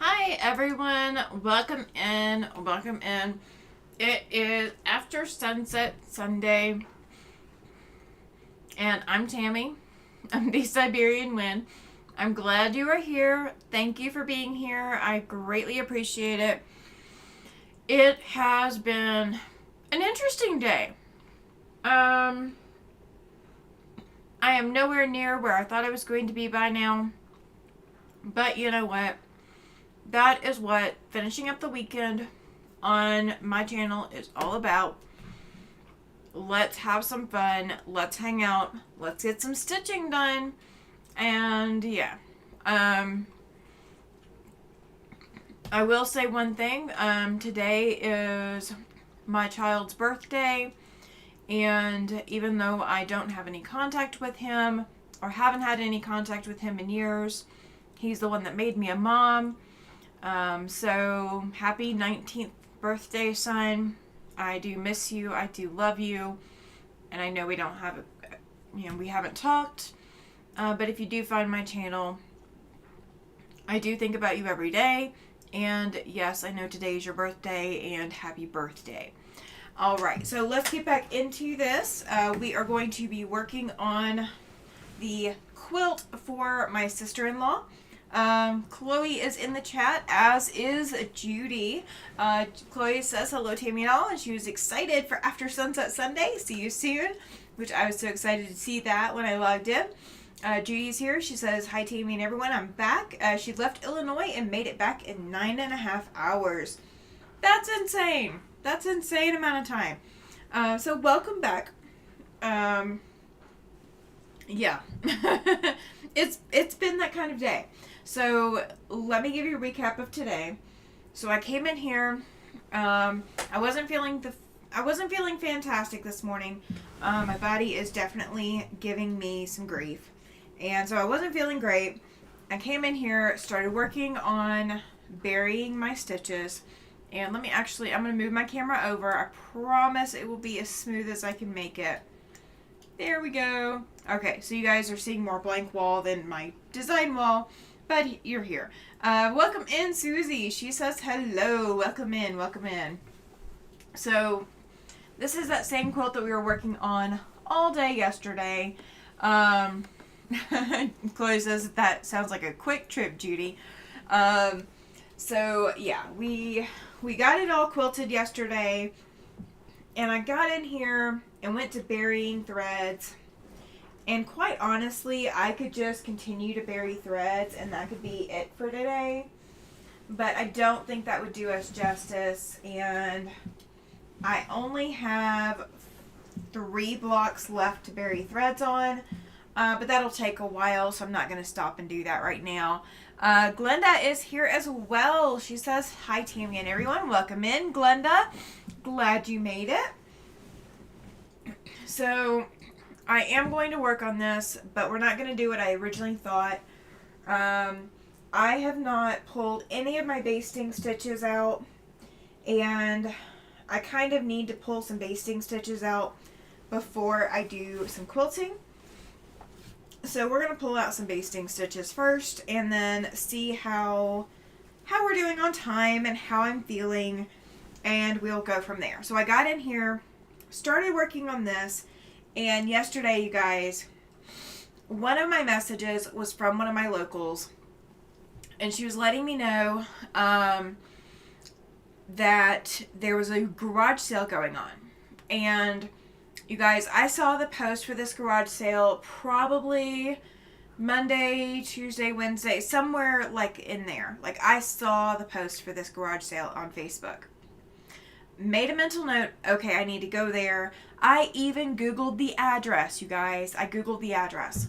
Hi everyone, welcome in, welcome in. It is after sunset Sunday, and I'm Tammy. I'm the Siberian Wind. I'm glad you are here. Thank you for being here. I greatly appreciate it. It has been an interesting day. I am nowhere near where I thought I was going to be by now, but you know what? That is what finishing up the weekend on my channel is all about. Let's have some fun. Let's hang out. Let's get some stitching done. And yeah. I will say one thing. Today is my child's birthday. And even though I don't have any contact with him, or haven't had any contact with him in years, he's the one that made me a mom. So happy 19th birthday, son. I do miss you. I do love you. And I know we don't have, we haven't talked. But if you do find my channel, I do think about you every day. And yes, I know today is your birthday, and happy birthday. All right, so let's get back into this. We are going to be working on the quilt for my sister-in-law. Chloe is in the chat, as is Judy. Chloe says hello, Tammy and all, and she was excited for After Sunset Sunday. See you soon, which I was so excited to see that when I logged in. Judy's here. She says, hi, Tammy and everyone. I'm back. She left Illinois and made it back in 9.5 hours. That's insane. That's an insane amount of time. So welcome back. Yeah. It's been that kind of day. So let me give you a recap of today. So I came in here. I wasn't feeling fantastic this morning. My body is definitely giving me some grief, and so I wasn't feeling great. I came in here, started working on burying my stitches, and I'm gonna move my camera over. I promise it will be as smooth as I can make it. There we go. Okay, so you guys are seeing more blank wall than my design wall, but you're here. Welcome in, Susie. She says hello. Welcome in, welcome in. So this is that same quilt that we were working on all day yesterday. Chloe says that sounds like a quick trip, Judy. So yeah, we got it all quilted yesterday, and I got in here and went to burying threads. And quite honestly, I could just continue to bury threads and that could be it for today. But I don't think that would do us justice. And I only have 3 blocks left to bury threads on. But that'll take a while, so I'm not going to stop and do that right now. Glenda is here as well. She says, hi, Tammy and everyone. Welcome in, Glenda. Glad you made it. So I am going to work on this, but we're not going to do what I originally thought. I have not pulled any of my basting stitches out, and I kind of need to pull some basting stitches out before I do some quilting. So we're going to pull out some basting stitches first, and then see how we're doing on time and how I'm feeling, and we'll go from there. So I got in here, started working on this. And yesterday, you guys, one of my messages was from one of my locals, and she was letting me know that there was a garage sale going on. And you guys, I saw the post for this garage sale probably Monday, Tuesday, Wednesday, somewhere like in there. Like, I saw the post for this garage sale on Facebook. Made a mental note, okay, I need to go there. I even Googled the address, you guys. I Googled the address.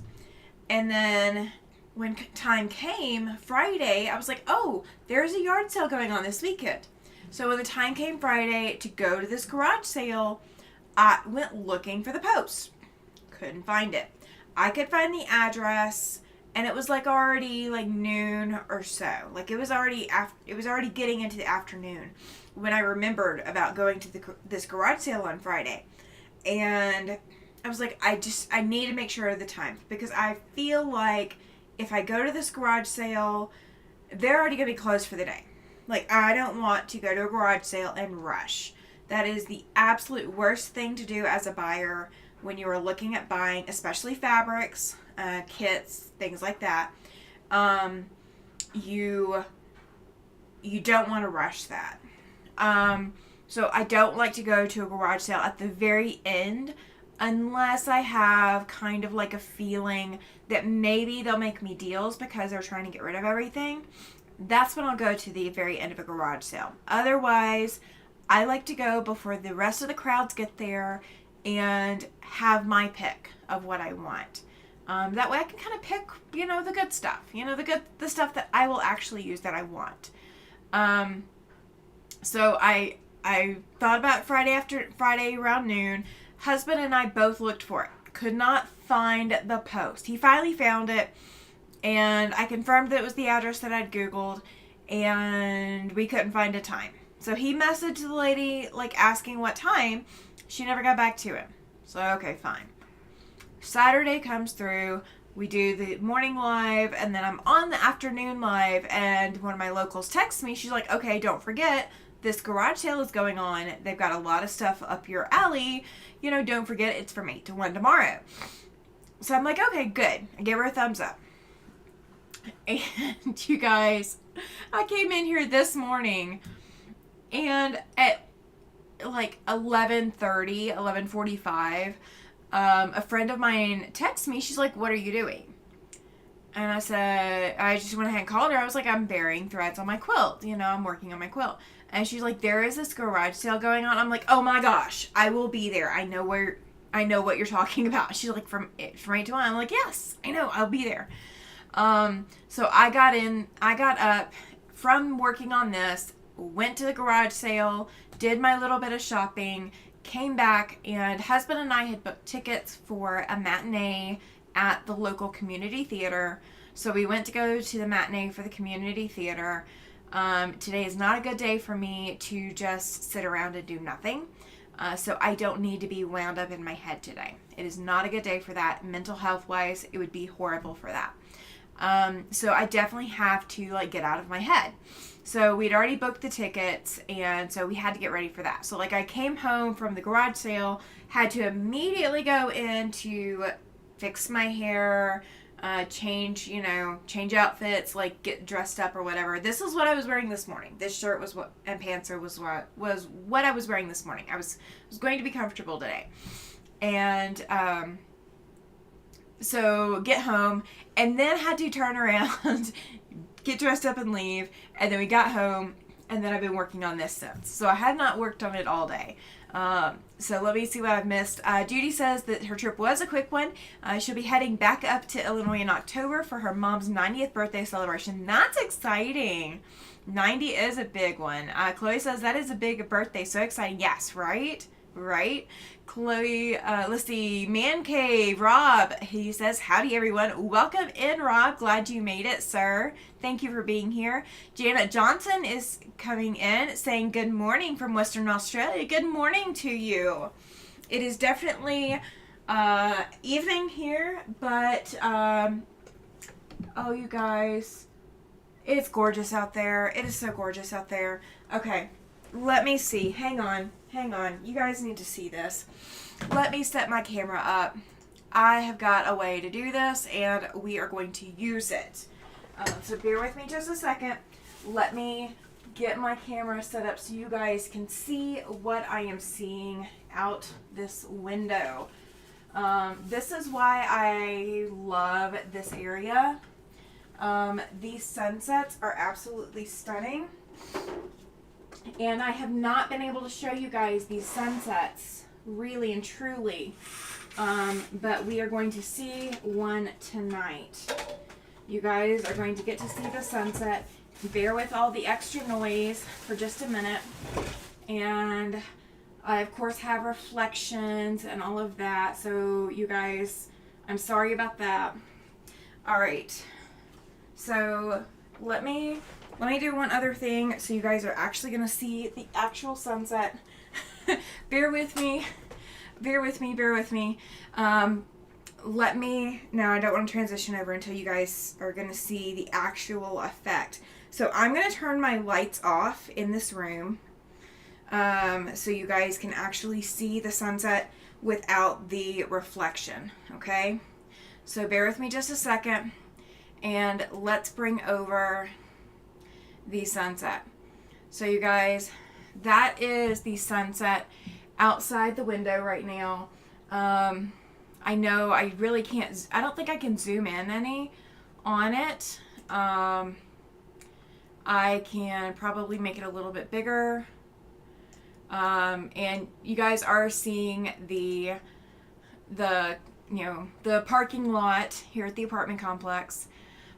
And then when time came, Friday, I was like, oh, there's a yard sale going on this weekend. So when the time came Friday to go to this garage sale, I went looking for the post. Couldn't find it. I could find the address, and it was like already like noon or so. Like it was already getting into the afternoon when I remembered about going to this garage sale on Friday. And I was like, I need to make sure of the time, because I feel like if I go to this garage sale, they're already going to be closed for the day. Like, I don't want to go to a garage sale and rush. That is the absolute worst thing to do as a buyer when you are looking at buying, especially fabrics, kits, things like that. You don't want to rush that. So I don't like to go to a garage sale at the very end unless I have kind of like a feeling that maybe they'll make me deals because they're trying to get rid of everything. That's when I'll go to the very end of a garage sale. Otherwise, I like to go before the rest of the crowds get there and have my pick of what I want. That way I can kind of pick, the good stuff, the stuff that I will actually use that I want. So I thought about Friday around noon. Husband and I both looked for it. Could not find the post. He finally found it, and I confirmed that it was the address that I'd Googled, and we couldn't find a time. So he messaged the lady, asking what time. She never got back to him. So, okay, fine. Saturday comes through. We do the morning live, and then I'm on the afternoon live, and one of my locals texts me. She's like, okay, don't forget, this garage sale is going on. They've got a lot of stuff up your alley. Don't forget, it's from 8 to 1 tomorrow. So I'm like, okay, good. I gave her a thumbs up. And you guys, I came in here this morning, and at 11:45, a friend of mine texts me. She's like, what are you doing? And I said, I just went ahead and called her. I was like, I'm burying threads on my quilt. I'm working on my quilt. And she's like, there is this garage sale going on. I'm like, oh my gosh, I will be there. I know what you're talking about. She's like, from 8 to 1. I'm like, yes, I know, I'll be there. So I got up from working on this, went to the garage sale, did my little bit of shopping, came back, and husband and I had booked tickets for a matinee at the local community theater. So we went to go to the matinee for the community theater. Today is not a good day for me to just sit around and do nothing. So I don't need to be wound up in my head today. It is not a good day for that. Mental health wise, it would be horrible for that. So I definitely have to get out of my head. So we'd already booked the tickets, and so we had to get ready for that. So I came home from the garage sale, had to immediately go in to fix my hair, change outfits, get dressed up or whatever. This is what I was wearing this morning. This shirt was and pants was what I was wearing this morning. I was going to be comfortable today. And so get home, and then had to turn around, get dressed up and leave, and then we got home, and then I've been working on this since. So I had not worked on it all day. So let me see what I've missed. Judy says that her trip was a quick one. She'll be heading back up to Illinois in October for her mom's 90th birthday celebration. That's exciting. 90 is a big one. Chloe says that is a big birthday. So exciting. Yes, right? Right? Chloe, let's see, Man Cave, Rob, he says, howdy everyone. Welcome in, Rob. Glad you made it, sir. Thank you for being here. Janet Johnson is coming in saying good morning from Western Australia. Good morning to you. It is definitely evening here, but oh, you guys, it's gorgeous out there. It is so gorgeous out there. Okay, let me see. Hang on. You guys need to see this. Let me set my camera up. I have got a way to do this, and we are going to use it. So bear with me just a second. Let me get my camera set up so you guys can see what I am seeing out this window. This is why I love this area. These sunsets are absolutely stunning. And I have not been able to show you guys these sunsets really and truly, but we are going to see one tonight. You guys are going to get to see the sunset. Bear with all the extra noise for just a minute. And I, of course, have reflections and all of that. So, you guys, I'm sorry about that. All right. So, let me do one other thing so you guys are actually going to see the actual sunset. Bear with me. Now, I don't want to transition over until you guys are going to see the actual effect. So I'm going to turn my lights off in this room so you guys can actually see the sunset without the reflection, okay? So bear with me just a second, and let's bring over the sunset. So you guys, that is the sunset outside the window right now. I know I really can't, I don't think I can zoom in any on it. I can probably make it a little bit bigger. And you guys are seeing the parking lot here at the apartment complex.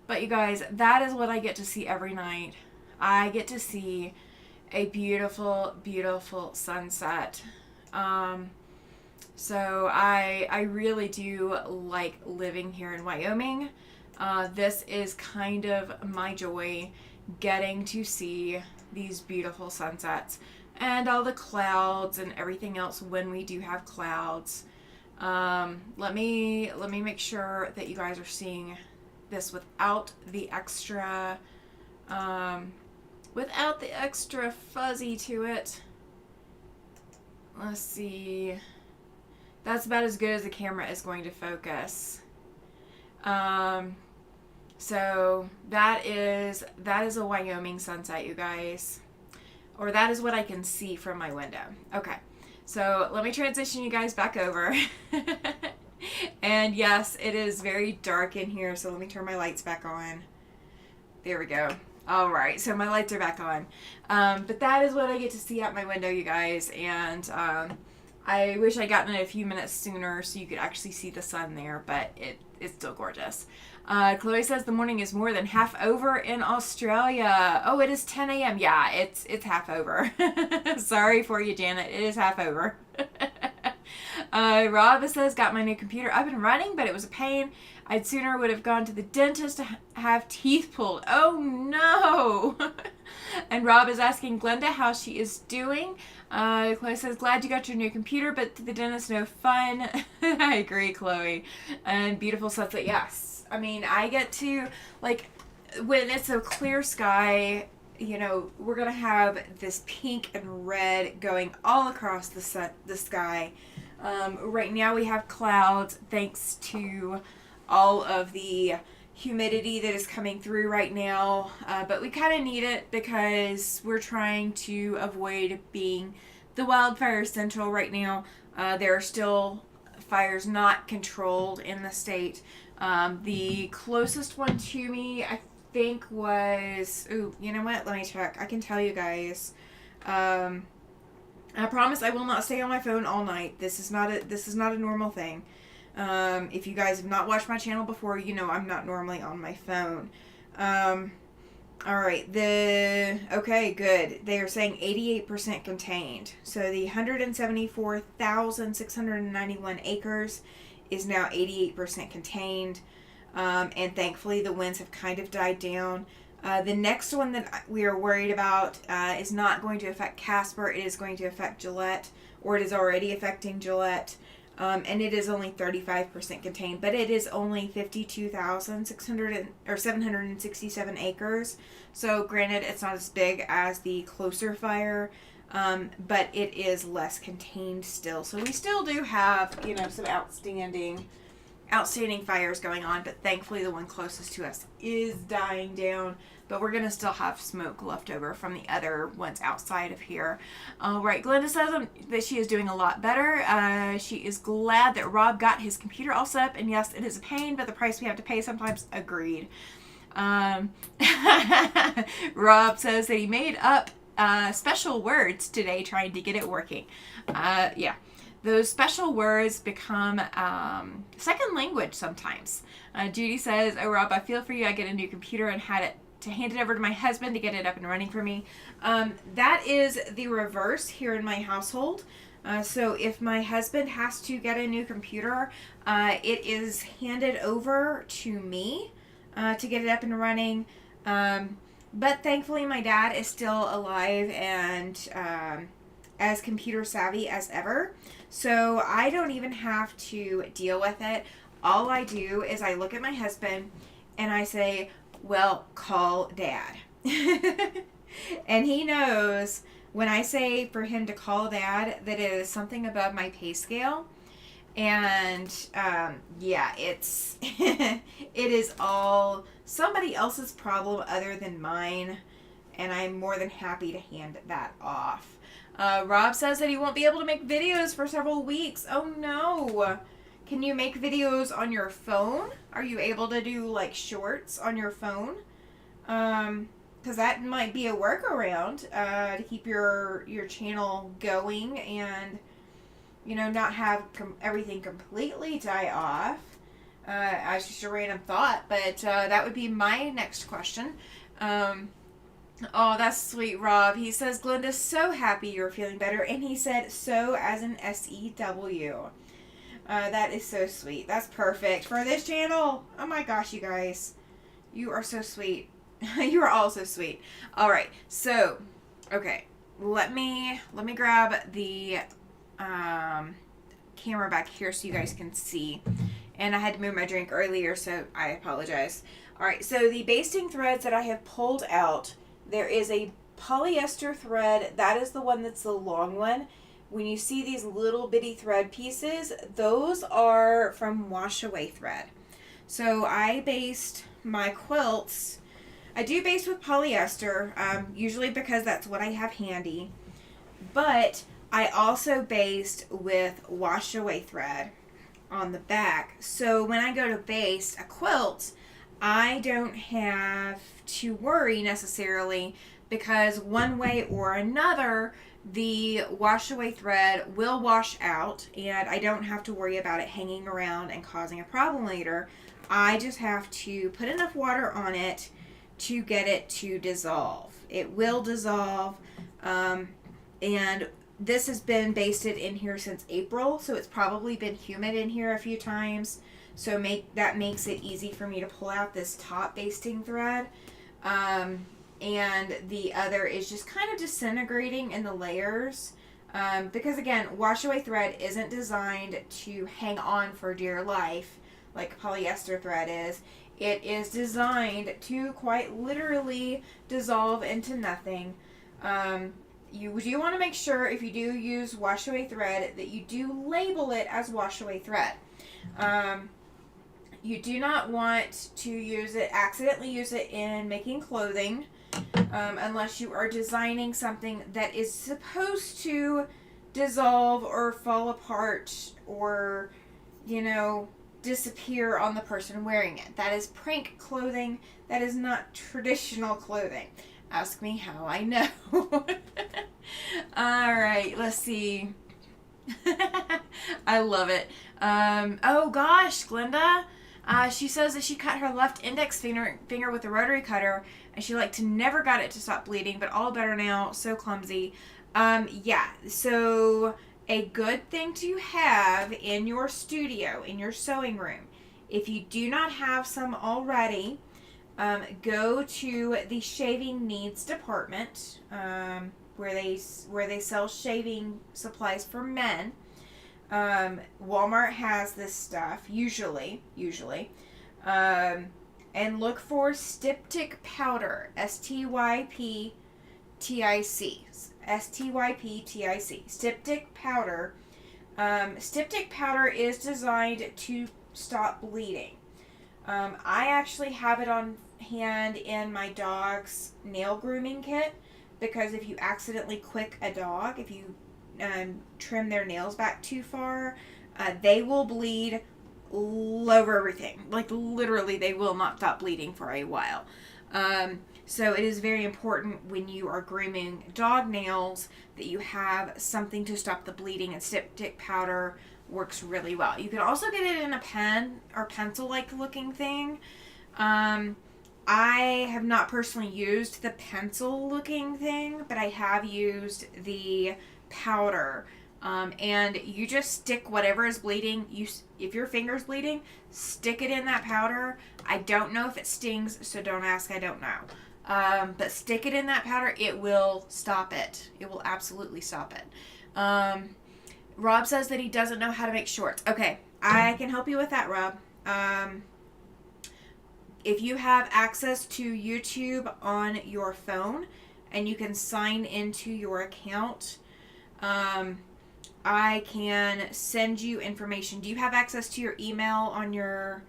But you guys, that is what I get to see every night. I get to see a beautiful, beautiful sunset. So I really do like living here in Wyoming. This is kind of my joy, getting to see these beautiful sunsets and all the clouds and everything else when we do have clouds. Let me make sure that you guys are seeing this without the extra fuzzy to it. Let's see. That's about as good as the camera is going to focus. So that is a Wyoming sunset, you guys. Or that is what I can see from my window. Okay. So let me transition you guys back over. And yes, it is very dark in here, so let me turn my lights back on. There we go. All right, so my lights are back on. But that is what I get to see out my window, you guys. And I wish I'd gotten it a few minutes sooner so you could actually see the sun there, but it's still gorgeous. Chloe says the morning is more than half over in Australia. Oh, it is 10 a.m. Yeah, it's half over. Sorry for you, Janet. It is half over. Rob says, got my new computer up and running, but it was a pain. I'd sooner would have gone to the dentist to have teeth pulled. Oh, no. And Rob is asking Glenda how she is doing. Chloe says, glad you got your new computer, but the dentist, no fun. I agree, Chloe. And beautiful sunset, yes. I mean, I get to, like, when it's a clear sky, you know, we're going to have this pink and red going all across the sky. Right now we have clouds thanks to all of the humidity that is coming through right now, but we kind of need it because we're trying to avoid being the wildfire central right now. There are still fires not controlled in the state. The closest one to me, I think, was, ooh, you know what, let me check. I can tell you guys. I promise I will not stay on my phone all night. This is not a normal thing. If you guys have not watched my channel before, you know I'm not normally on my phone. Alright, okay, good. They are saying 88% contained. So the 174,691 acres is now 88% contained. And thankfully the winds have kind of died down. The next one that we are worried about is not going to affect Casper. It is going to affect Gillette, or it is already affecting Gillette. And it is only 35% contained, but it is only 767 acres. So granted, it's not as big as the closer fire, but it is less contained still. So we still do have, you know, some outstanding fires going on, but thankfully the one closest to us is dying down. But we're going to still have smoke left over from the other ones outside of here. All right, Glenda says that she is doing a lot better. She is glad that Rob got his computer all set up. And yes, it is a pain, but the price we have to pay sometimes, agreed. Rob says that he made up special words today trying to get it working. Yeah. Those special words become second language sometimes. Judy says, oh, Rob, I feel for you. I get a new computer and hand it over to my husband to get it up and running for me. That is the reverse here in my household. So if my husband has to get a new computer, it is handed over to me to get it up and running. But thankfully my dad is still alive and as computer savvy as ever. So I don't even have to deal with it. All I do is I look at my husband and I say, well, call Dad. And he knows when I say for him to call that it is something above my pay scale. And yeah, it's it is all somebody else's problem other than mine, and I'm more than happy to hand that off. Rob says that he won't be able to make videos for several weeks. Oh no. Can you make videos on your phone? Are you able to do like shorts on your phone? Because that might be a workaround to keep your channel going and, you know, not have everything completely die off. As just a random thought, but that would be my next question. Oh, that's sweet, Rob. He says, Glenda's so happy you're feeling better, and he said so as an SEW. That is so sweet. That's perfect for this channel. Oh my gosh, you guys. You are so sweet. You are all so sweet. All right. So, okay. Let me grab the camera back here so you guys can see. And I had to move my drink earlier, so I apologize. All right. So, the basting threads that I have pulled out, there is a polyester thread. That is the one that's the long one. When you see these little bitty thread pieces, those are from wash away thread. So I baste my quilts. I do baste with polyester, usually because that's what I have handy. But I also baste with wash away thread on the back. So when I go to baste a quilt, I don't have to worry necessarily, because one way or another, the wash away thread will wash out and I don't have to worry about it hanging around and causing a problem later. I just have to put enough water on it to get it to dissolve. It will dissolve, and this has been basted in here since April, so it's probably been humid in here a few times, so that makes it easy for me to pull out this top basting thread. And the other is just kind of disintegrating in the layers, because again, wash away thread isn't designed to hang on for dear life like polyester thread is. It is designed to quite literally dissolve into nothing. You do want to make sure, if you do use wash away thread, that you do label it as wash away thread. You do not want to accidentally use it in making clothing, unless you are designing something that is supposed to dissolve or fall apart or, you know, disappear on the person wearing it. That is prank clothing. That is not traditional clothing. Ask me how I know. All right, let's see. I love it. Oh gosh, Glenda. She says that she cut her left index finger with a rotary cutter, and she never got it to stop bleeding, but all better now. So clumsy. Yeah, so a good thing to have in your studio, in your sewing room, if you do not have some already, go to the shaving needs department, where they sell shaving supplies for men. Walmart has this stuff, usually, and look for styptic powder, STYPTIC, styptic powder. Styptic powder is designed to stop bleeding. I actually have it on hand in my dog's nail grooming kit, because if you accidentally quick a dog, if you trim their nails back too far, they will bleed all over everything. Literally, they will not stop bleeding for a while. So it is very important when you are grooming dog nails that you have something to stop the bleeding, and styptic powder works really well. You can also get it in a pen or pencil-like looking thing. I have not personally used the pencil looking thing, but I have used the powder. And you just stick whatever is bleeding. If your finger's bleeding, stick it in that powder. I don't know if it stings, so don't ask, I don't know. But stick it in that powder, it will stop it. It will absolutely stop it. Rob says that he doesn't know how to make shorts. Okay, I can help you with that, Rob. if you have access to YouTube on your phone and you can sign into your account, I can send you information. Do you have access to your email on your...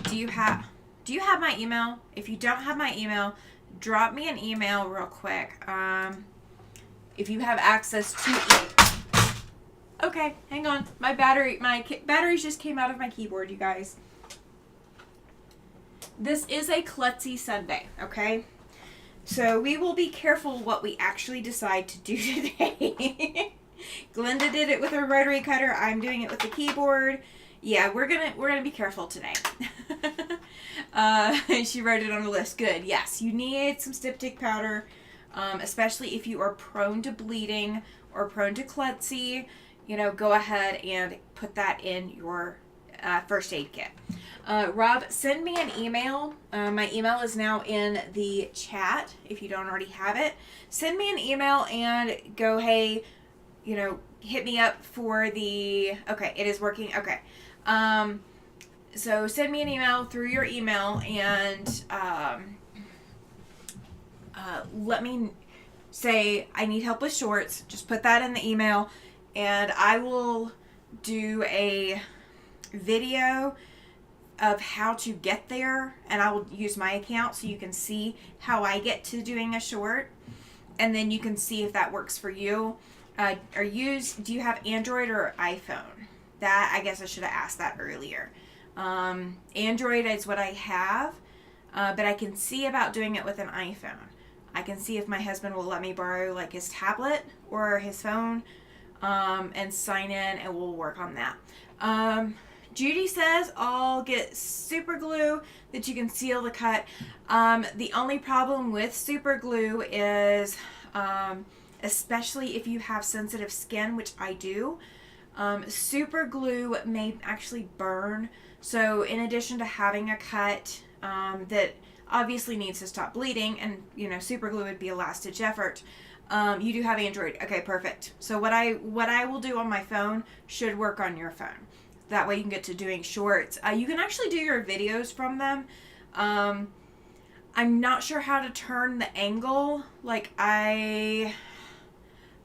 Do you have my email? If you don't have my email, drop me an email real quick. If you have access to... Okay, hang on. My batteries just came out of my keyboard, you guys. This is a klutzy Sunday, okay? So we will be careful what we actually decide to do today. Glenda did it with her rotary cutter. I'm doing it with the keyboard. Yeah, we're gonna be careful today. She wrote it on the list. Good. Yes, you need some styptic powder, especially if you are prone to bleeding or prone to klutzy. You know, go ahead and put that in your first aid kit. Rob, send me an email. My email is now in the chat if you don't already have it. Send me an email and go, hey, you know, hit me up for the... Okay, it is working. Okay. So send me an email through your email and let me say I need help with shorts. Just put that in the email and I will do a video of how to get there, and I will use my account so you can see how I get to doing a short, and then you can see if that works for you. Do you have Android or iPhone? That, I guess I should have asked that earlier. Android is what I have, but I can see about doing it with an iPhone. I can see if my husband will let me borrow like his tablet or his phone, and sign in, and we'll work on that. Judy says I'll get super glue that you can seal the cut. The only problem with super glue is, especially if you have sensitive skin, which I do, super glue may actually burn. So in addition to having a cut that obviously needs to stop bleeding, and you know, super glue would be a last ditch effort, you do have Android. Okay, perfect. So what I will do on my phone should work on your phone. That way you can get to doing shorts. You can actually do your videos from them. I'm not sure how to turn the angle. Like my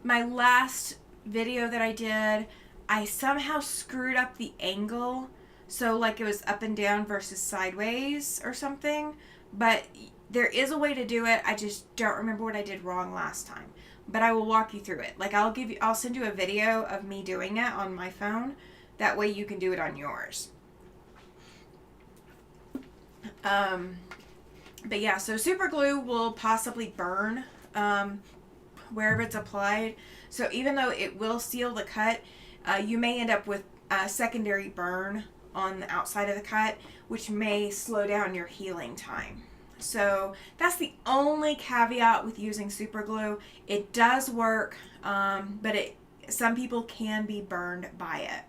last video that I did, I somehow screwed up the angle. So like it was up and down versus sideways or something. But there is a way to do it. I just don't remember what I did wrong last time. But I will walk you through it. Like I'll send you a video of me doing it on my phone. That way you can do it on yours. But yeah, so super glue will possibly burn wherever it's applied. So even though it will seal the cut, you may end up with a secondary burn on the outside of the cut, which may slow down your healing time. So that's the only caveat with using super glue. It does work, but some people can be burned by it.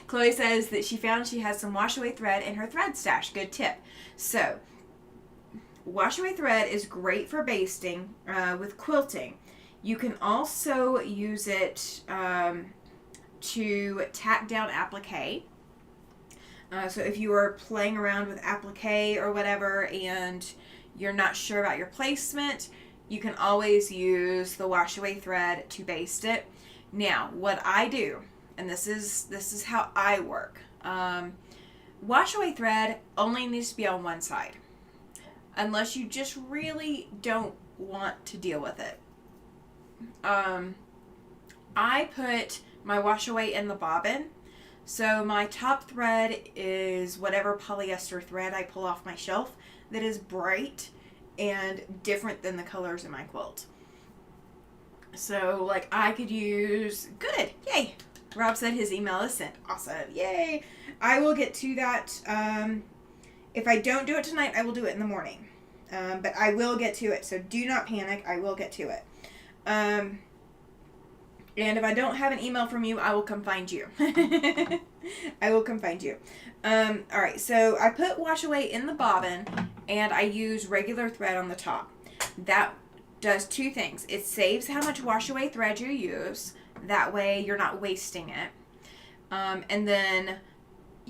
Chloe says that she found she has some wash away thread in her thread stash. Good tip. So wash away thread is great for basting with quilting. You can also use it to tack down applique. So if you are playing around with applique or whatever and you're not sure about your placement, you can always use the wash away thread to baste it. Now, what I do, and this is how I work, wash away thread only needs to be on one side, unless you just really don't want to deal with it. I put my wash away in the bobbin, so my top thread is whatever polyester thread I pull off my shelf that is bright and different than the colors in my quilt. So, like, I could use... Good! Yay! Rob said his email is sent. Awesome. Yay! I will get to that. If I don't do it tonight, I will do it in the morning. But I will get to it. So, do not panic. I will get to it. And if I don't have an email from you, I will come find you. I will come find you. Alright, so I put wash away in the bobbin, and I use regular thread on the top. That does two things. It saves how much wash away thread you use. That way you're not wasting it. And then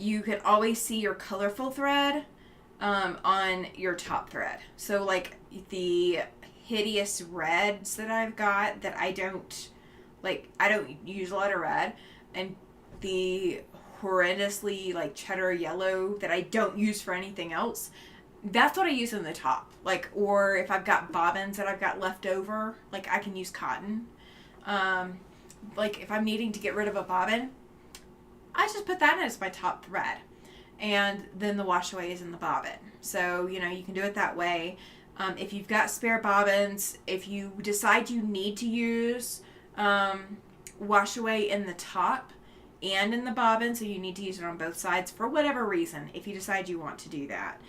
you can always see your colorful thread on your top thread. So like the hideous reds that I've got that I don't use a lot of red, and the horrendously like cheddar yellow that I don't use for anything else, that's what I use in the top. Like, or if I've got bobbins that I've got left over, like I can use cotton. Like if I'm needing to get rid of a bobbin, I just put that as my top thread. And then the wash away is in the bobbin. So, you can do it that way. If you've got spare bobbins, if you decide you need to use wash away in the top and in the bobbin, so you need to use it on both sides for whatever reason, if you decide you want to do that,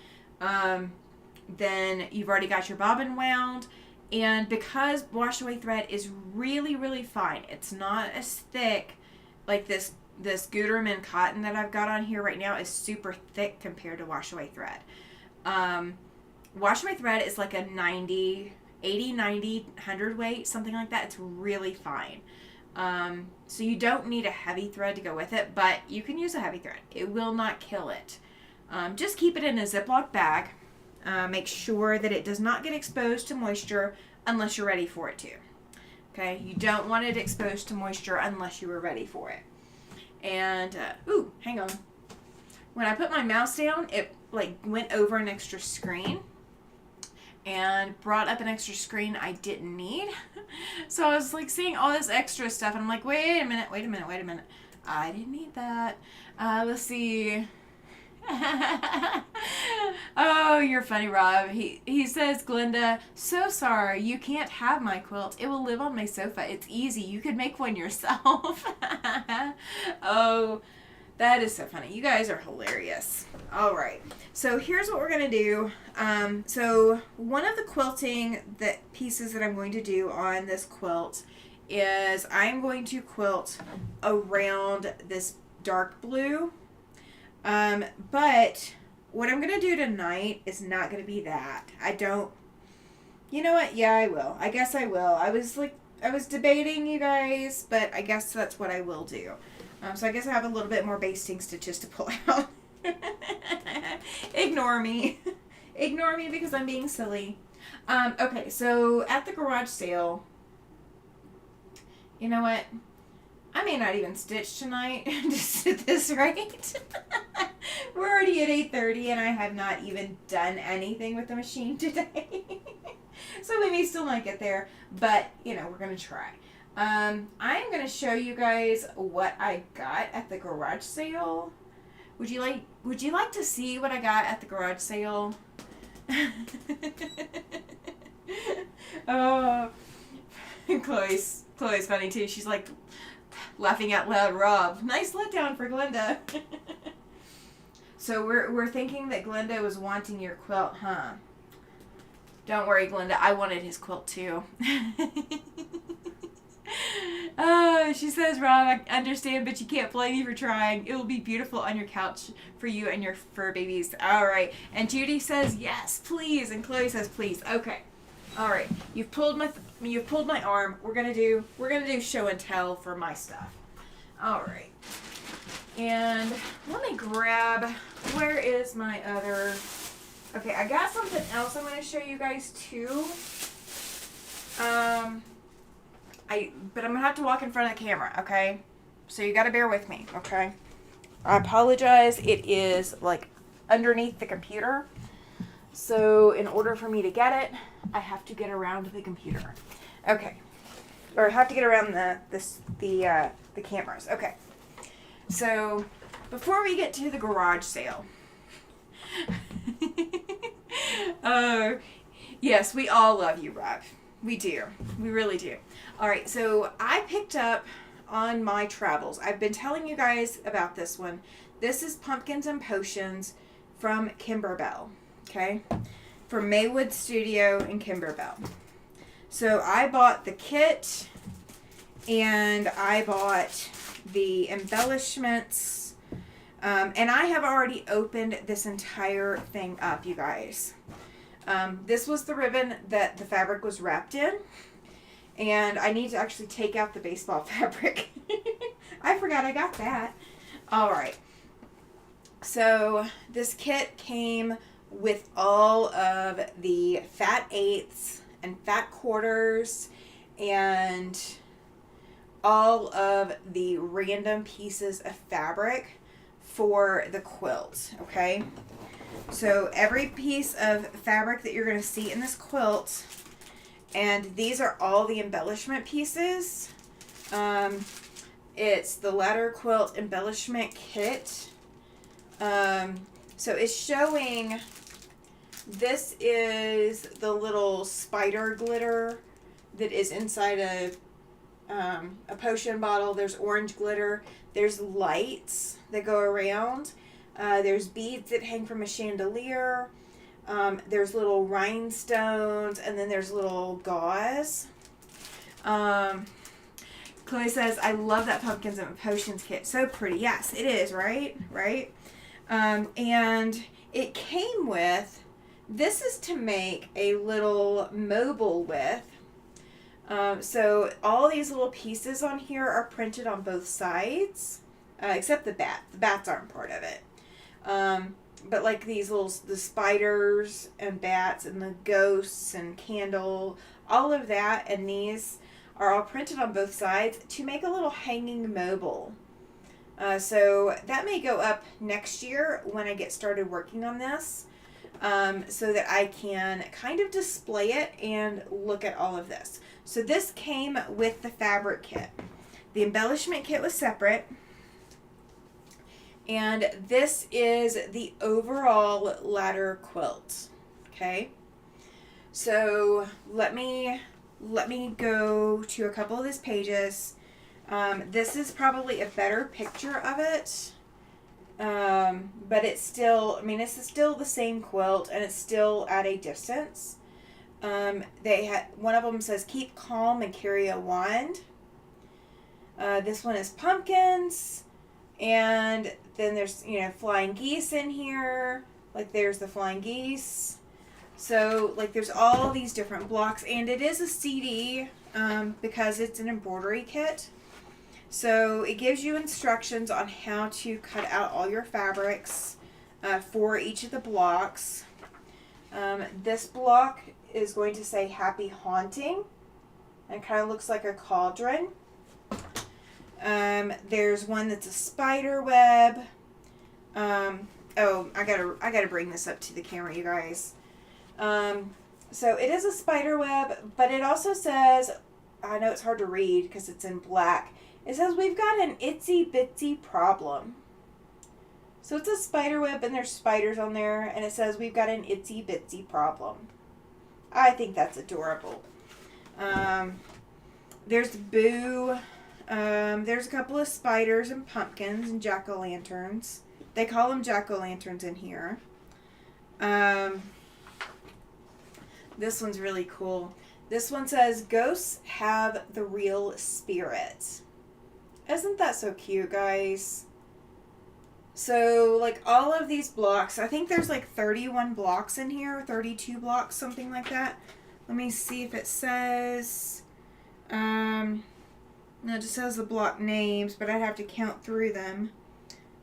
then you've already got your bobbin wound. And because wash away thread is really, really fine, it's not as thick like this Gutermann cotton that I've got on here right now is super thick compared to wash away thread. Wash away thread is like a 80, 90, 100 weight, something like that. It's really fine. So you don't need a heavy thread to go with it, but you can use a heavy thread. It will not kill it. Just keep it in a Ziploc bag. Make sure that it does not get exposed to moisture unless you're ready for it to. Okay, you don't want it exposed to moisture unless you are ready for it. And, hang on. When I put my mouse down, it like went over an extra screen and brought up an extra screen I didn't need. So I was like seeing all this extra stuff and I'm like, wait a minute. I didn't need that. Let's see. Oh, you're funny, Rob. He says, Glenda, so sorry, you can't have my quilt. It will live on my sofa. It's easy. You could make one yourself. Oh, that is so funny. You guys are hilarious. All right. So here's what we're going to do. So one of the quilting pieces that I'm going to do on this quilt is I'm going to quilt around this dark blue. But what I'm going to do tonight is not going to be that. You know what? Yeah, I will. I guess I will. I was debating, you guys, but I guess that's what I will do. So I guess I have a little bit more basting stitches to pull out. Ignore me. Ignore me because I'm being silly. Okay, so at the garage sale, you know what? I may not even stitch tonight, just at this rate. We're already at 8:30 and I have not even done anything with the machine today. So we may still not get there, but, we're going to try. I'm going to show you guys what I got at the garage sale. Would you like to see what I got at the garage sale? Oh, Chloe's funny too. She's like laughing out loud. Rob, nice letdown for Glenda. So we're thinking that Glenda was wanting your quilt, huh? Don't worry, Glenda. I wanted his quilt too. Oh, she says, Rob, I understand, but you can't blame me for trying. It will be beautiful on your couch for you and your fur babies. All right. And Judy says, yes, please. And Chloe says, please. Okay. All right. You've pulled my arm. We're gonna do show and tell for my stuff. All right. And let me grab. Where is my other? Okay, I got something else I'm gonna show you guys too. But I'm going to have to walk in front of the camera, okay? So you got to bear with me, okay? I apologize. It is, like, underneath the computer. So in order for me to get it, I have to get around the computer. Okay. Or I have to get around the cameras. Okay. So before we get to the garage sale. Yes, we all love you, Rob. We do. We really do. All right, so I picked up on my travels. I've been telling you guys about this one. This is Pumpkins and Potions from Kimberbell, okay? From Maywood Studio in Kimberbell. So I bought the kit and I bought the embellishments. And I have already opened this entire thing up, you guys. This was the ribbon that the fabric was wrapped in. And I need to actually take out the baseball fabric. I forgot I got that. All right. So this kit came with all of the fat eighths and fat quarters and all of the random pieces of fabric for the quilt, okay? So every piece of fabric that you're going to see in this quilt, and these are all the embellishment pieces. It's the Ladder Quilt Embellishment Kit. So it's showing, this is the little spider glitter that is inside a potion bottle. There's orange glitter. There's lights that go around. There's beads that hang from a chandelier. There's little rhinestones, and then there's little gauze. Chloe says, I love that pumpkins and potions kit. So pretty. Yes, it is, right? Right? And it came with, this is to make a little mobile with. So all these little pieces on here are printed on both sides, except the bat. The bats aren't part of it. But like these the spiders and bats and the ghosts and candle, all of that, and these are all printed on both sides to make a little hanging mobile. So that may go up next year when I get started working on this, so that I can kind of display it and look at all of this. So this came with the fabric kit. The embellishment kit was separate. And this is the overall ladder quilt. Okay. So let me go to a couple of these pages. This is probably a better picture of it. But it's still, I mean, this is still the same quilt, and it's still at a distance. One of them says, keep calm and carry a wand. This one is pumpkins. And then there's, flying geese in here. Like, there's the flying geese. So, like, there's all these different blocks. And it is a CD because it's an embroidery kit. So, it gives you instructions on how to cut out all your fabrics for each of the blocks. This block is going to say Happy Haunting. It kind of looks like a cauldron. There's one that's a spider web. Oh, I gotta bring this up to the camera, you guys. So it is a spider web, but it also says, I know it's hard to read because it's in black. It says, we've got an itsy bitsy problem. So it's a spider web and there's spiders on there, and it says, we've got an itsy bitsy problem. I think that's adorable. There's Boo. There's a couple of spiders and pumpkins and jack-o'-lanterns. They call them jack-o'-lanterns in here. This one's really cool. This one says, ghosts have the real spirit. Isn't that so cute, guys? So, like, all of these blocks, I think there's like 31 blocks in here, 32 blocks, something like that. Let me see if it says, no, it just says the block names, but I'd have to count through them.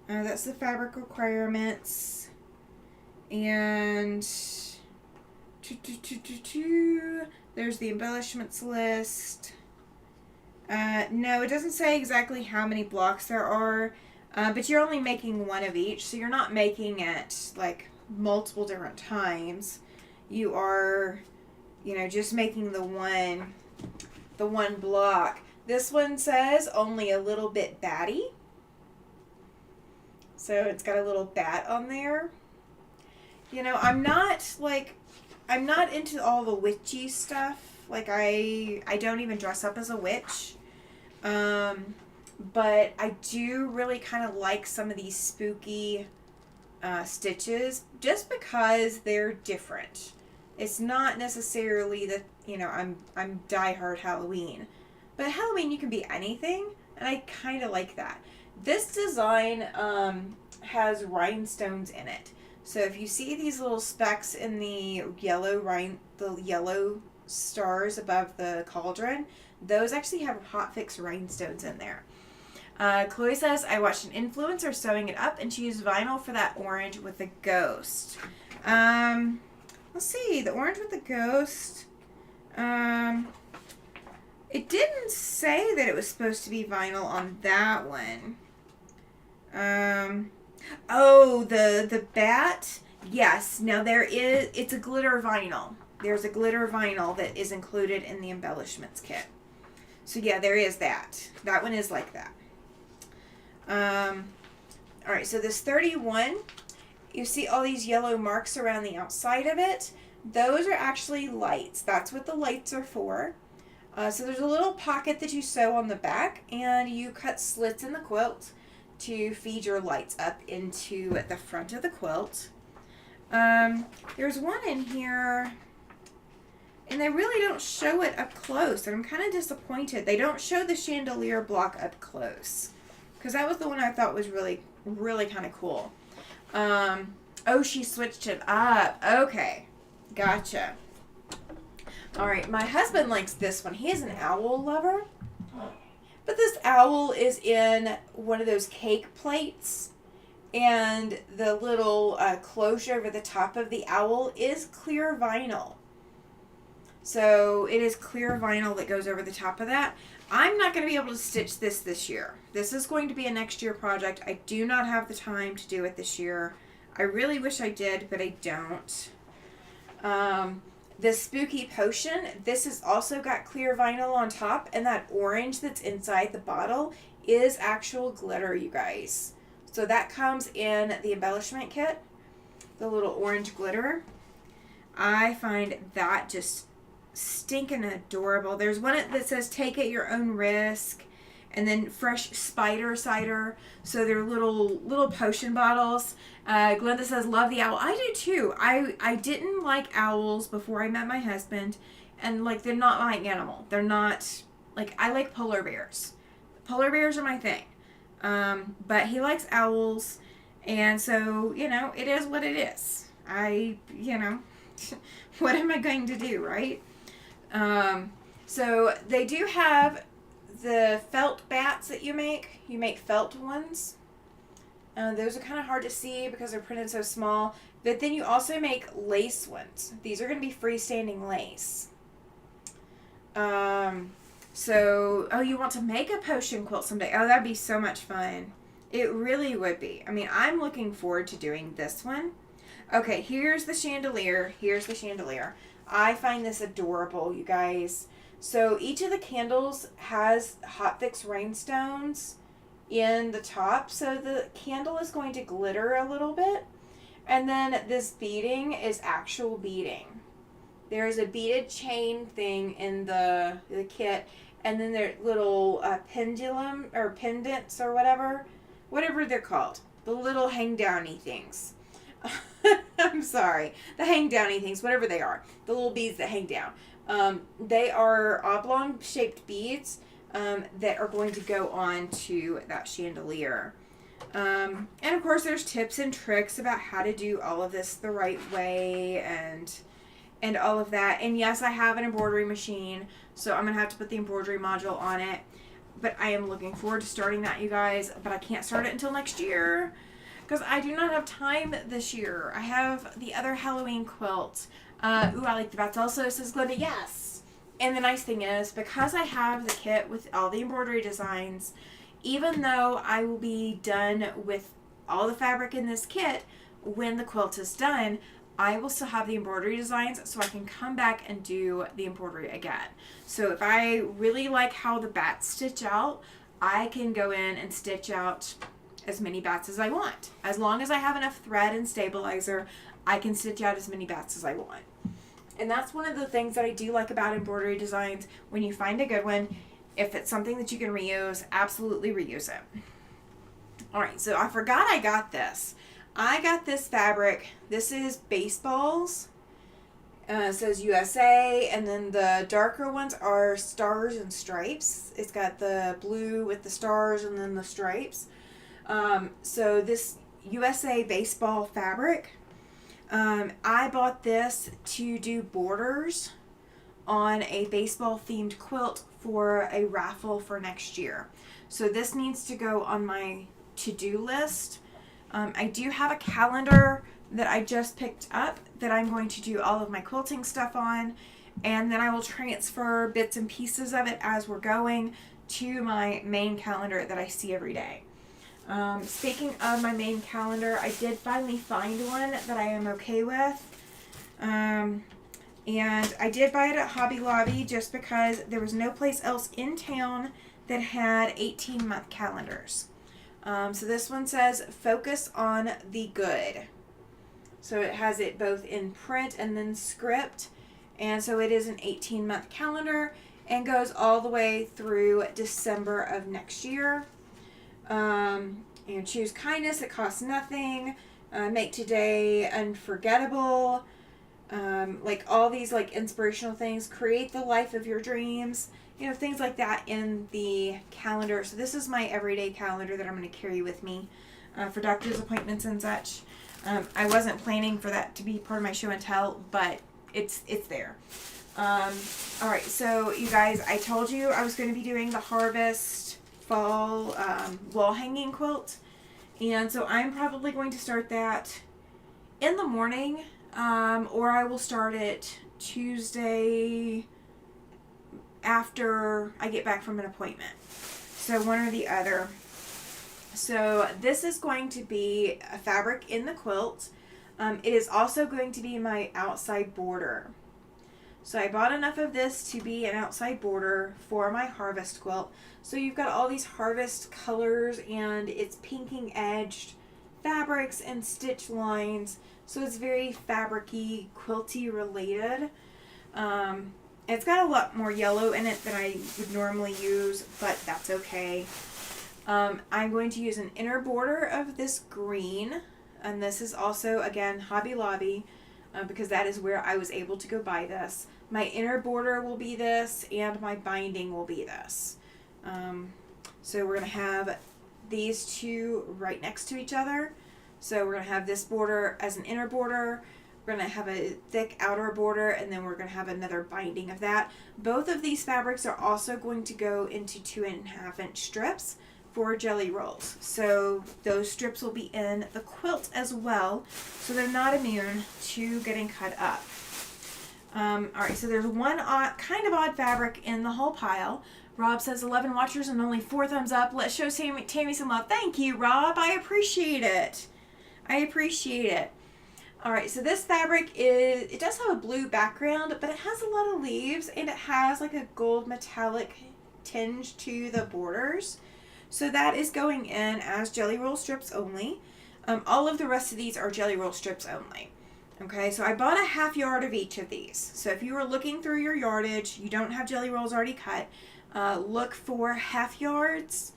That's the fabric requirements. And there's the embellishments list. No, it doesn't say exactly how many blocks there are, but you're only making one of each, so you're not making it like multiple different times. You are, just making the one block. This one says only a little bit batty. So it's got a little bat on there. I'm not into all the witchy stuff. Like, I don't even dress up as a witch. But I do really kind of like some of these spooky stitches just because they're different. It's not necessarily that, I'm diehard Halloween. But Halloween, you can be anything, and I kind of like that. This design has rhinestones in it. So if you see these little specks in the yellow stars above the cauldron, those actually have hotfix rhinestones in there. Chloe says, I watched an influencer sewing it up and she used vinyl for that orange with the ghost. Let's see, the orange with the ghost. It didn't say that it was supposed to be vinyl on that one. Oh, the bat. Yes, now it's a glitter vinyl. There's a glitter vinyl that is included in the embellishments kit. So yeah, there is that. That one is like that. Alright, so this 31, you see all these yellow marks around the outside of it. Those are actually lights. That's what the lights are for. So there's a little pocket that you sew on the back, and you cut slits in the quilt to feed your lights up into the front of the quilt. There's one in here, and they really don't show it up close, and I'm kind of disappointed. They don't show the chandelier block up close, because that was the one I thought was really, really kind of cool. Oh, she switched it up. Okay, gotcha. All right, my husband likes this one. He is an owl lover. But this owl is in one of those cake plates. And the little closure over the top of the owl is clear vinyl. So it is clear vinyl that goes over the top of that. I'm not going to be able to stitch this year. This is going to be a next year project. I do not have the time to do it this year. I really wish I did, but I don't. The Spooky Potion, this has also got clear vinyl on top, and that orange that's inside the bottle is actual glitter, you guys. So that comes in the embellishment kit, the little orange glitter. I find that just stinking adorable. There's one that says take at your own risk, and then fresh spider cider. So they're little potion bottles. Glenda says, love the owl. I do too. I didn't like owls before I met my husband. And like, they're not my animal. They're not, like, I like polar bears. Polar bears are my thing. But he likes owls. And so, it is what it is. What am I going to do, right? So they do have the felt bats that you make. You make felt ones. Those are kind of hard to see because they're printed so small. But then you also make lace ones. These are going to be freestanding lace. So, you want to make a potion quilt someday? Oh, that'd be so much fun. It really would be. I mean, I'm looking forward to doing this one. Okay, here's the chandelier. I find this adorable, you guys. So each of the candles has hot fix rhinestones in the top, so the candle is going to glitter a little bit, and then this beading is actual beading. There's a beaded chain thing in the kit, and then there are little pendulum or pendants or whatever they're called, the little hang downy things. I'm sorry, the hang downy things, whatever they are, the little beads that hang down. They are oblong shaped beads that are going to go on to that chandelier. And of course there's tips and tricks about how to do all of this the right way and all of that. And yes, I have an embroidery machine, so I'm going to have to put the embroidery module on it. But I am looking forward to starting that, you guys. But I can't start it until next year because I do not have time this year. I have the other Halloween quilt. I like the bats also, says Glenda. Yes. And the nice thing is, because I have the kit with all the embroidery designs, even though I will be done with all the fabric in this kit when the quilt is done, I will still have the embroidery designs so I can come back and do the embroidery again. So if I really like how the bats stitch out, I can go in and stitch out as many bats as I want. As long as I have enough thread and stabilizer, I can stitch out as many bats as I want. And that's one of the things that I do like about embroidery designs. When you find a good one, if it's something that you can reuse, absolutely reuse it. Alright, so I forgot I got this. I got this fabric. This is Baseballs. It says USA, and then the darker ones are Stars and Stripes. It's got the blue with the stars and then the stripes. So this USA Baseball fabric, I bought this to do borders on a baseball themed quilt for a raffle for next year. So this needs to go on my to-do list. I do have a calendar that I just picked up that I'm going to do all of my quilting stuff on, and then I will transfer bits and pieces of it as we're going to my main calendar that I see every day. Speaking of my main calendar, I did finally find one that I am okay with. And I did buy it at Hobby Lobby just because there was no place else in town that had 18-month calendars. So this one says, focus on the good. So it has it both in print and then script. And so it is an 18-month calendar and goes all the way through December of next year. Choose kindness, it costs nothing. Make today unforgettable. Like all these like inspirational things. Create the life of your dreams. Things like that in the calendar. So this is my everyday calendar that I'm going to carry with me for doctor's appointments and such. I wasn't planning for that to be part of my show and tell, but it's there. All right, so you guys, I told you I was going to be doing the Harvest Fall wall hanging quilt, and so I'm probably going to start that in the morning, or I will start it Tuesday after I get back from an appointment. So one or the other. So this is going to be a fabric in the quilt. It is also going to be my outside border. So I bought enough of this to be an outside border for my Harvest quilt. So you've got all these Harvest colors, and it's pinking edged fabrics and stitch lines. So it's very fabric-y, quilty related. It's got a lot more yellow in it than I would normally use, but that's okay. I'm going to use an inner border of this green, and this is also, again, Hobby Lobby, because that is where I was able to go buy this. My inner border will be this, and my binding will be this. So we're going to have these two right next to each other. So we're going to have this border as an inner border. We're going to have a thick outer border, and then we're going to have another binding of that. Both of these fabrics are also going to go into 2.5-inch strips for jelly rolls. So those strips will be in the quilt as well, so they're not immune to getting cut up. Alright, so there's one kind of odd fabric in the whole pile. Rob says 11 watchers and only 4 thumbs up. Let's show Tammy some love. Thank you, Rob. I appreciate it. Alright, so this fabric it does have a blue background, but it has a lot of leaves, and it has like a gold metallic tinge to the borders. So that is going in as jelly roll strips only. All of the rest of these are jelly roll strips only. Okay, so I bought a half yard of each of these. So if you were looking through your yardage, you don't have jelly rolls already cut, look for half yards,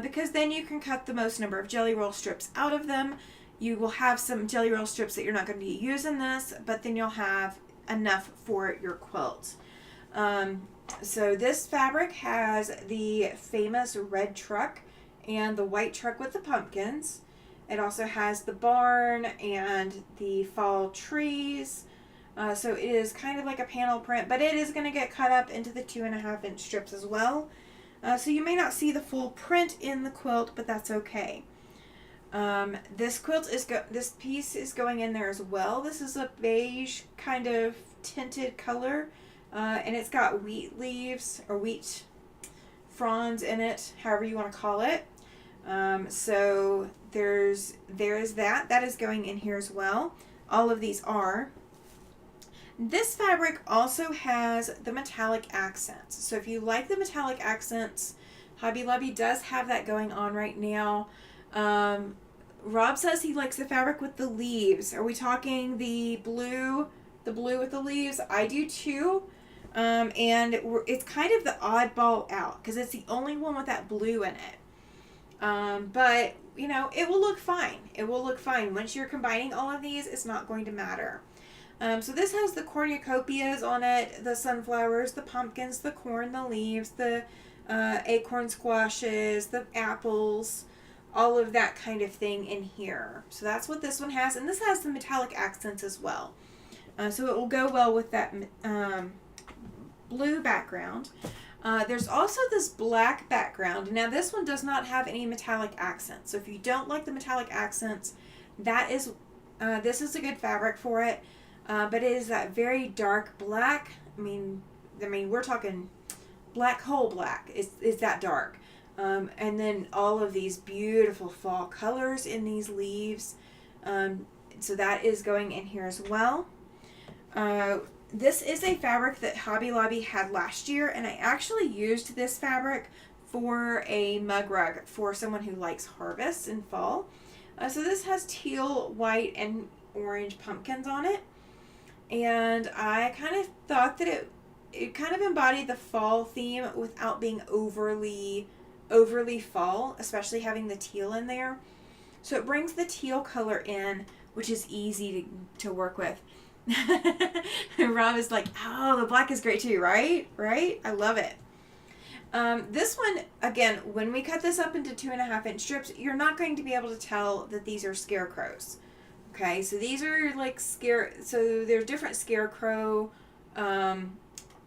because then you can cut the most number of jelly roll strips out of them. You will have some jelly roll strips that you're not going to be using this, but then you'll have enough for your quilt. So this fabric has the famous red truck and the white truck with the pumpkins. It also has the barn and the fall trees. So it is kind of like a panel print, but it is going to get cut up into the 2.5-inch strips as well. So you may not see the full print in the quilt, but that's okay. This piece is going in there as well. This is a beige kind of tinted color. And it's got wheat leaves or wheat fronds in it, however you want to call it. So there's that. That is going in here as well. All of these are. This fabric also has the metallic accents. So if you like the metallic accents, Hobby Lobby does have that going on right now. Rob says he likes the fabric with the leaves. Are we talking the blue with the leaves? I do too. And it's kind of the oddball out because it's the only one with that blue in it. But it will look fine. It will look fine. Once you're combining all of these, it's not going to matter. So this has the cornucopias on it, the sunflowers, the pumpkins, the corn, the leaves, the acorn squashes, the apples, all of that kind of thing in here. So that's what this one has. And this has the metallic accents as well. So it will go well with that blue background. There's also this black background. Now this one does not have any metallic accents. So if you don't like the metallic accents, this is a good fabric for it. But it is that very dark black. I mean, we're talking black hole black. It's that dark. And then all of these beautiful fall colors in these leaves. So that is going in here as well. This is a fabric that Hobby Lobby had last year, and I actually used this fabric for a mug rug for someone who likes harvests in fall. So this has teal, white, and orange pumpkins on it. And I kind of thought that it kind of embodied the fall theme without being overly fall, especially having the teal in there. So it brings the teal color in, which is easy to work with. Rob is like, oh, the black is great too, right? I love it. This one, again, when we cut this up into 2.5-inch strips, you're not going to be able to tell that these are scarecrows. Okay, so these are like so there's different scarecrow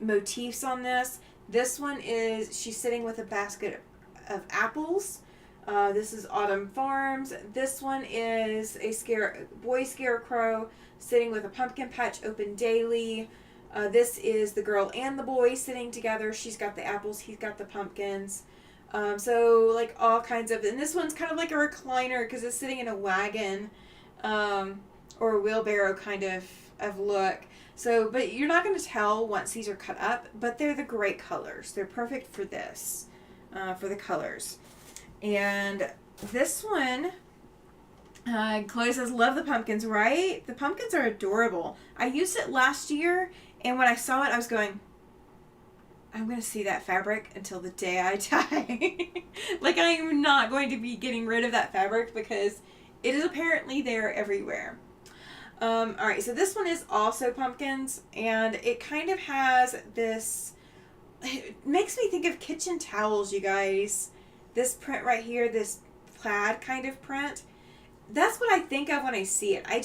motifs on this. This one is, she's sitting with a basket of apples. This is Autumn Farms. This one is a boy scarecrow sitting with a pumpkin patch open daily. This is the girl and the boy sitting together. She's got the apples, he's got the pumpkins. So like all kinds of, and this one's kind of like a recliner because it's sitting in a wagon or a wheelbarrow kind of look. So, but you're not going to tell once these are cut up, but they're the great colors. They're perfect for this, for the colors. And this one, Chloe says, love the pumpkins, right? The pumpkins are adorable. I used it last year, and when I saw it, I was going, I'm going to see that fabric until the day I die. Like, I am not going to be getting rid of that fabric because it is apparently there everywhere. Alright, so this one is also pumpkins, and it kind of has this, it makes me think of kitchen towels, you guys. This print right here, this plaid kind of print, that's what I think of when I see it. I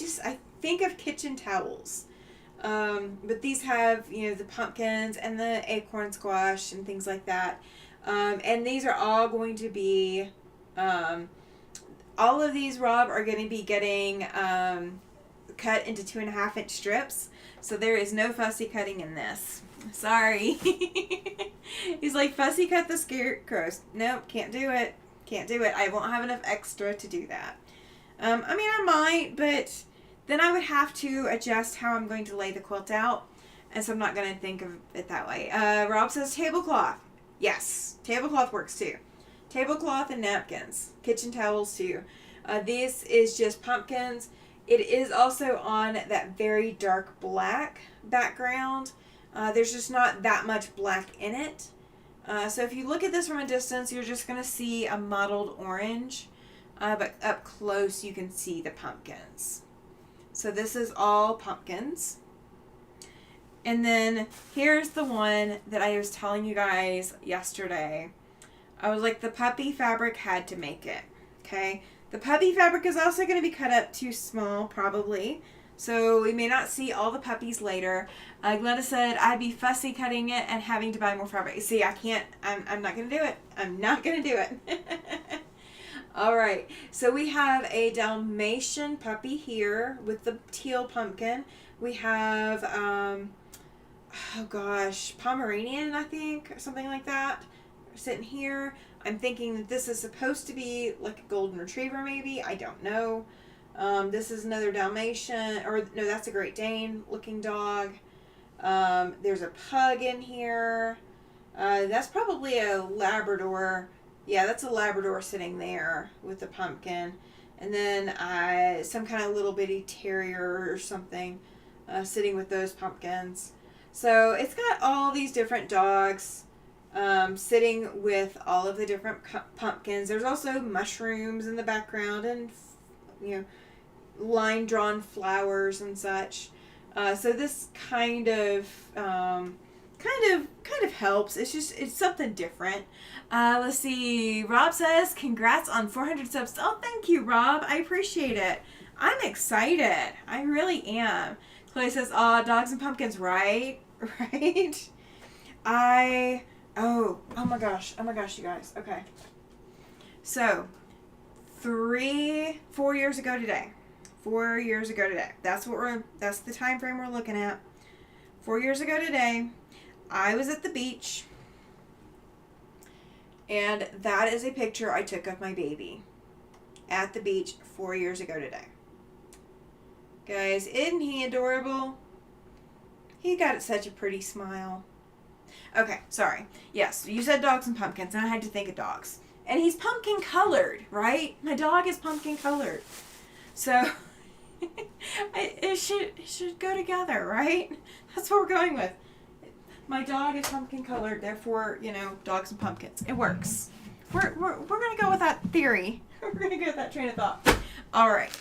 think of kitchen towels. But these have, the pumpkins and the acorn squash and things like that. And these are all going to be, all of these, Rob, are going to be getting cut into 2.5-inch strips. So there is no fussy cutting in this. Sorry. He's like, fussy cut the scarecrows. Nope, can't do it. I won't have enough extra to do that. I might, but then I would have to adjust how I'm going to lay the quilt out. And so I'm not going to think of it that way. Rob says tablecloth. Yes, tablecloth works too. Tablecloth and napkins. Kitchen towels too. This is just pumpkins. It is also on that very dark black background. There's just not that much black in it. So if you look at this from a distance, you're just going to see a mottled orange. But up close, you can see the pumpkins. So this is all pumpkins. And then here's the one that I was telling you guys yesterday. I was like, the puppy fabric had to make it. Okay. The puppy fabric is also going to be cut up too small, probably. So we may not see all the puppies later. Glenda said, I'd be fussy cutting it and having to buy more fabric. See, I can't. I'm not going to do it. I'm not going to do it. All right. So we have a Dalmatian puppy here with the teal pumpkin. We have, Pomeranian, I think, or something like that, sitting here. I'm thinking that this is supposed to be like a golden retriever, maybe. I don't know. This is another Dalmatian, or no, that's a Great Dane looking dog. There's a pug in here. That's probably a Labrador. Yeah, that's a Labrador sitting there with the pumpkin. And then some kind of little bitty terrier or something sitting with those pumpkins. So it's got all these different dogs sitting with all of the different pumpkins. There's also mushrooms in the background and, line drawn flowers and such. So this kind of helps. It's something different. Let's see. Rob says, congrats on 400 subs. Oh, thank you, Rob. I appreciate it. I'm excited. I really am. Chloe says, dogs and pumpkins, right? Right? Oh my gosh, you guys. Okay. So, 4 years ago today. 4 years ago today. That's the time frame we're looking at. 4 years ago today, I was at the beach, and that is a picture I took of my baby at the beach 4 years ago today. Guys, isn't he adorable? He got such a pretty smile. Okay, sorry. Yes, you said dogs and pumpkins, and I had to think of dogs. And he's pumpkin colored, right? My dog is pumpkin colored. So, it should go together, right? That's what we're going with. My dog is pumpkin colored, therefore, dogs and pumpkins. It works. We're going to go with that theory. We're going to go with that train of thought. All right.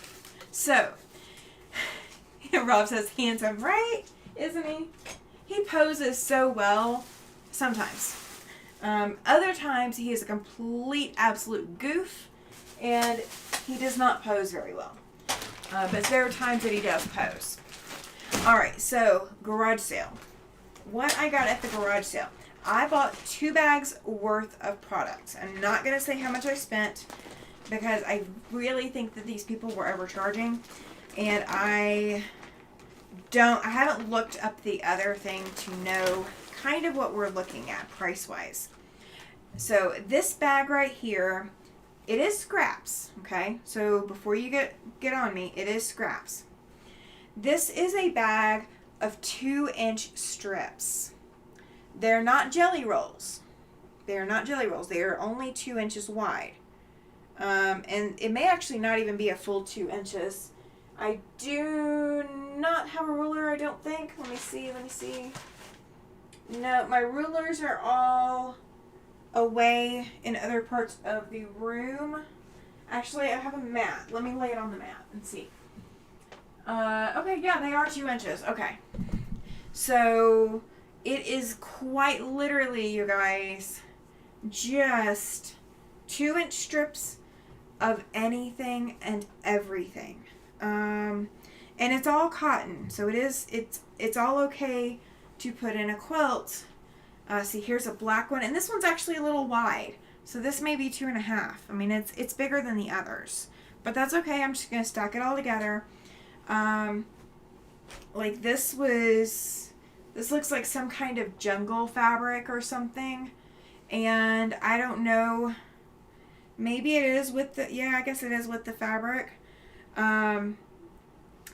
So, Rob says handsome, right? Isn't he? He poses so well sometimes. Other times he is a complete, absolute goof, and he does not pose very well. But there are times that he does pose. All right, so garage sale. What I got at the garage sale. I bought 2 bags worth of products. I'm not going to say how much I spent because I really think that these people were overcharging, and I haven't looked up the other thing to know kind of what we're looking at price-wise. So this bag right here, it is scraps, okay? So before you get on me, it is scraps. This is a bag of 2-inch strips. They're not jelly rolls. They are not jelly rolls. They are only 2 inches wide. And it may actually not even be a full 2 inches. I do not have a ruler, I don't think. Let me see. No, my rulers are all away in other parts of the room. Actually, I have a mat. Let me lay it on the mat and see. Okay, yeah, they are 2 inches. Okay. So, it is quite literally, you guys, just 2-inch strips of anything and everything. And it's all cotton, so it's all okay to put in a quilt. See, here's a black one, and this one's actually a little wide, so this may be 2.5. I mean, it's bigger than the others, but that's okay. I'm just gonna stack it all together. Like this looks like some kind of jungle fabric or something, and I don't know. Maybe it is with the I guess it is with the fabric.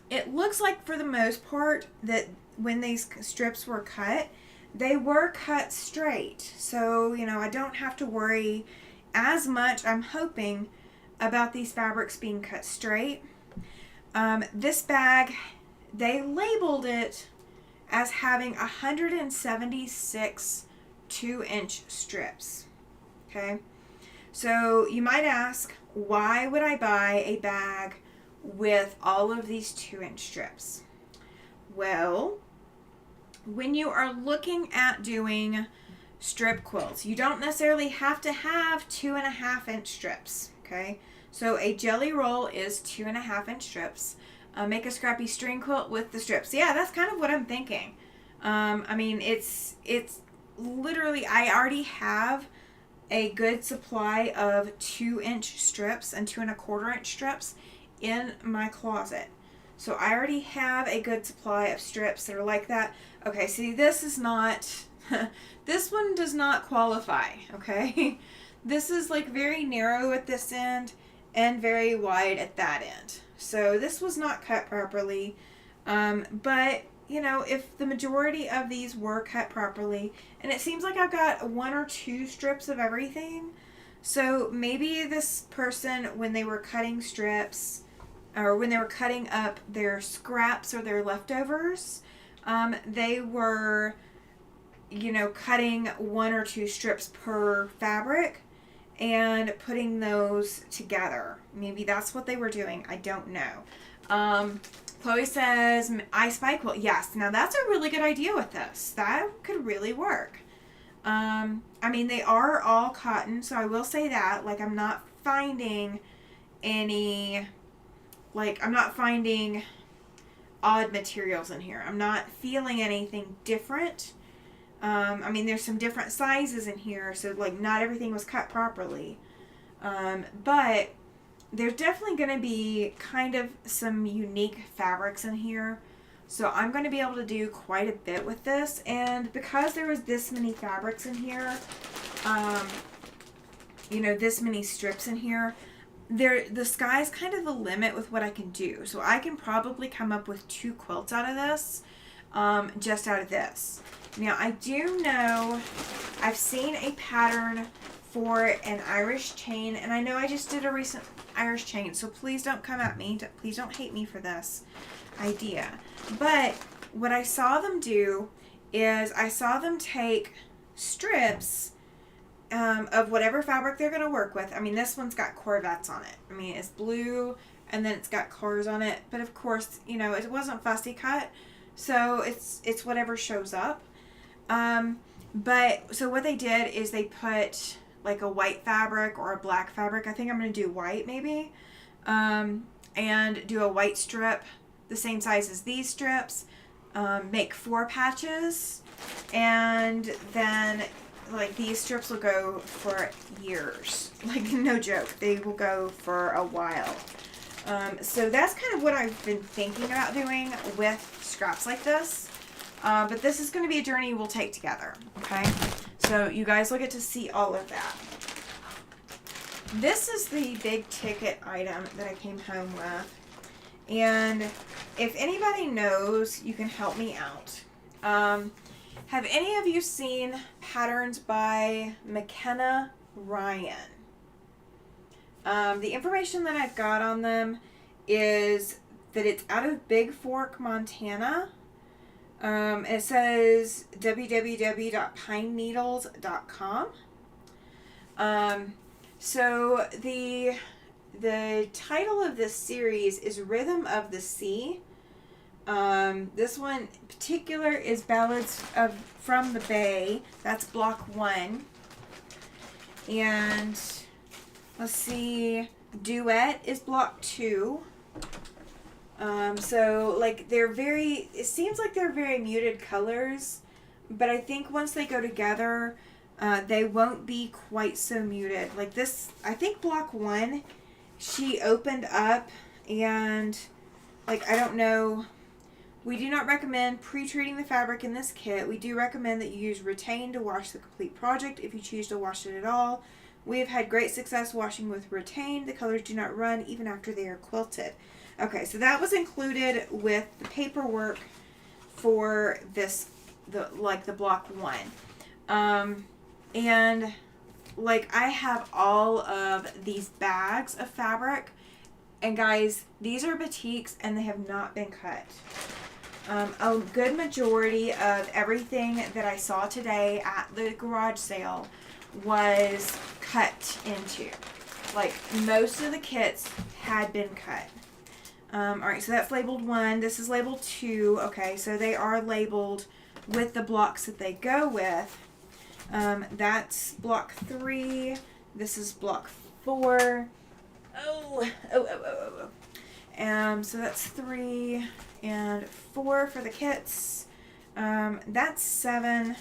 It looks like for the most part that when these strips were cut, they were cut straight. So, I don't have to worry as much, I'm hoping, about these fabrics being cut straight. This bag, they labeled it as having 176 2-inch strips. Okay? So, you might ask, why would I buy a bag with all of these 2-inch strips? Well, when you are looking at doing strip quilts, you don't necessarily have to have 2.5-inch strips, okay? So a jelly roll is 2.5-inch strips. Make a scrappy string quilt with the strips. Yeah, that's kind of what I'm thinking. I mean, it's literally, I already have a good supply of 2-inch strips and 2.25-inch strips in my closet. So I already have a good supply of strips that are like that. Okay, see, this is not, this one does not qualify, okay? This is like very narrow at this end and very wide at that end. So this was not cut properly. But, if the majority of these were cut properly, and it seems like I've got 1 or 2 strips of everything. So maybe this person, when they were cutting strips, or when they were cutting up their scraps or their leftovers, they were, cutting 1 or 2 strips per fabric and putting those together. Maybe that's what they were doing. I don't know. Chloe says, I spy quilt. Yes, now that's a really good idea with this. That could really work. I mean, they are all cotton, so I will say that. Like, I'm not finding any... I'm not finding odd materials in here. I'm not feeling anything different. I mean, there's some different sizes in here, so like not everything was cut properly. But there's definitely going to be kind of some unique fabrics in here. So I'm going to be able to do quite a bit with this. And because there was this many fabrics in here, you know, this many strips in here, the sky's kind of the limit with what I can do. So I can probably come up with 2 quilts out of this, just out of this. Now I do know I've seen a pattern for an Irish chain, and I know I just did a recent Irish chain, so please don't come at me. Please don't hate me for this idea. But what I saw them do is I saw them take strips of whatever fabric they're going to work with. I mean, this one's got Corvettes on it. I mean, it's blue and then it's got cars on it. But of course, you know, it wasn't fussy cut, so it's whatever shows up. But so what they did is they put like a white fabric or a black fabric. I think I'm going to do white maybe. And do a white strip the same size as these strips. Make 4 patches, and then like these strips will go for years. Like, no joke, they will go for a while. So that's kind of what I've been thinking about doing with scraps like this. But this is going to be a journey we'll take together, okay? So you guys will get to see all of that. This is the big ticket item that I came home with. And if anybody knows, you can help me out. Have any of you seen patterns by McKenna Ryan? The information that I've got on them is that it's out of Big Fork, Montana. It says www.pineneedles.com. So the title of this series is Rhythm of the Sea. This one in particular is Ballads from the Bay. That's block 1. And let's see, Duet is block 2. So like it seems like they're very muted colors, but I think once they go together, they won't be quite so muted. Like this, I think block 1, she opened up and like, I don't know. We do not recommend pre-treating the fabric in this kit. We do recommend that you use Retain to wash the complete project if you choose to wash it at all. We have had great success washing with Retain. The colors do not run even after they are quilted. Okay, so that was included with the paperwork for this, the block 1. And like I have all of these bags of fabric, and guys, these are batiks and they have not been cut. A good majority of everything that I saw today at the garage sale was cut into. Like, most of the kits had been cut. Alright, so that's labeled 1. This is labeled 2. Okay, so they are labeled with the blocks that they go with. That's block 3. This is block 4. So that's 3 and 4 for the kits. That's 7.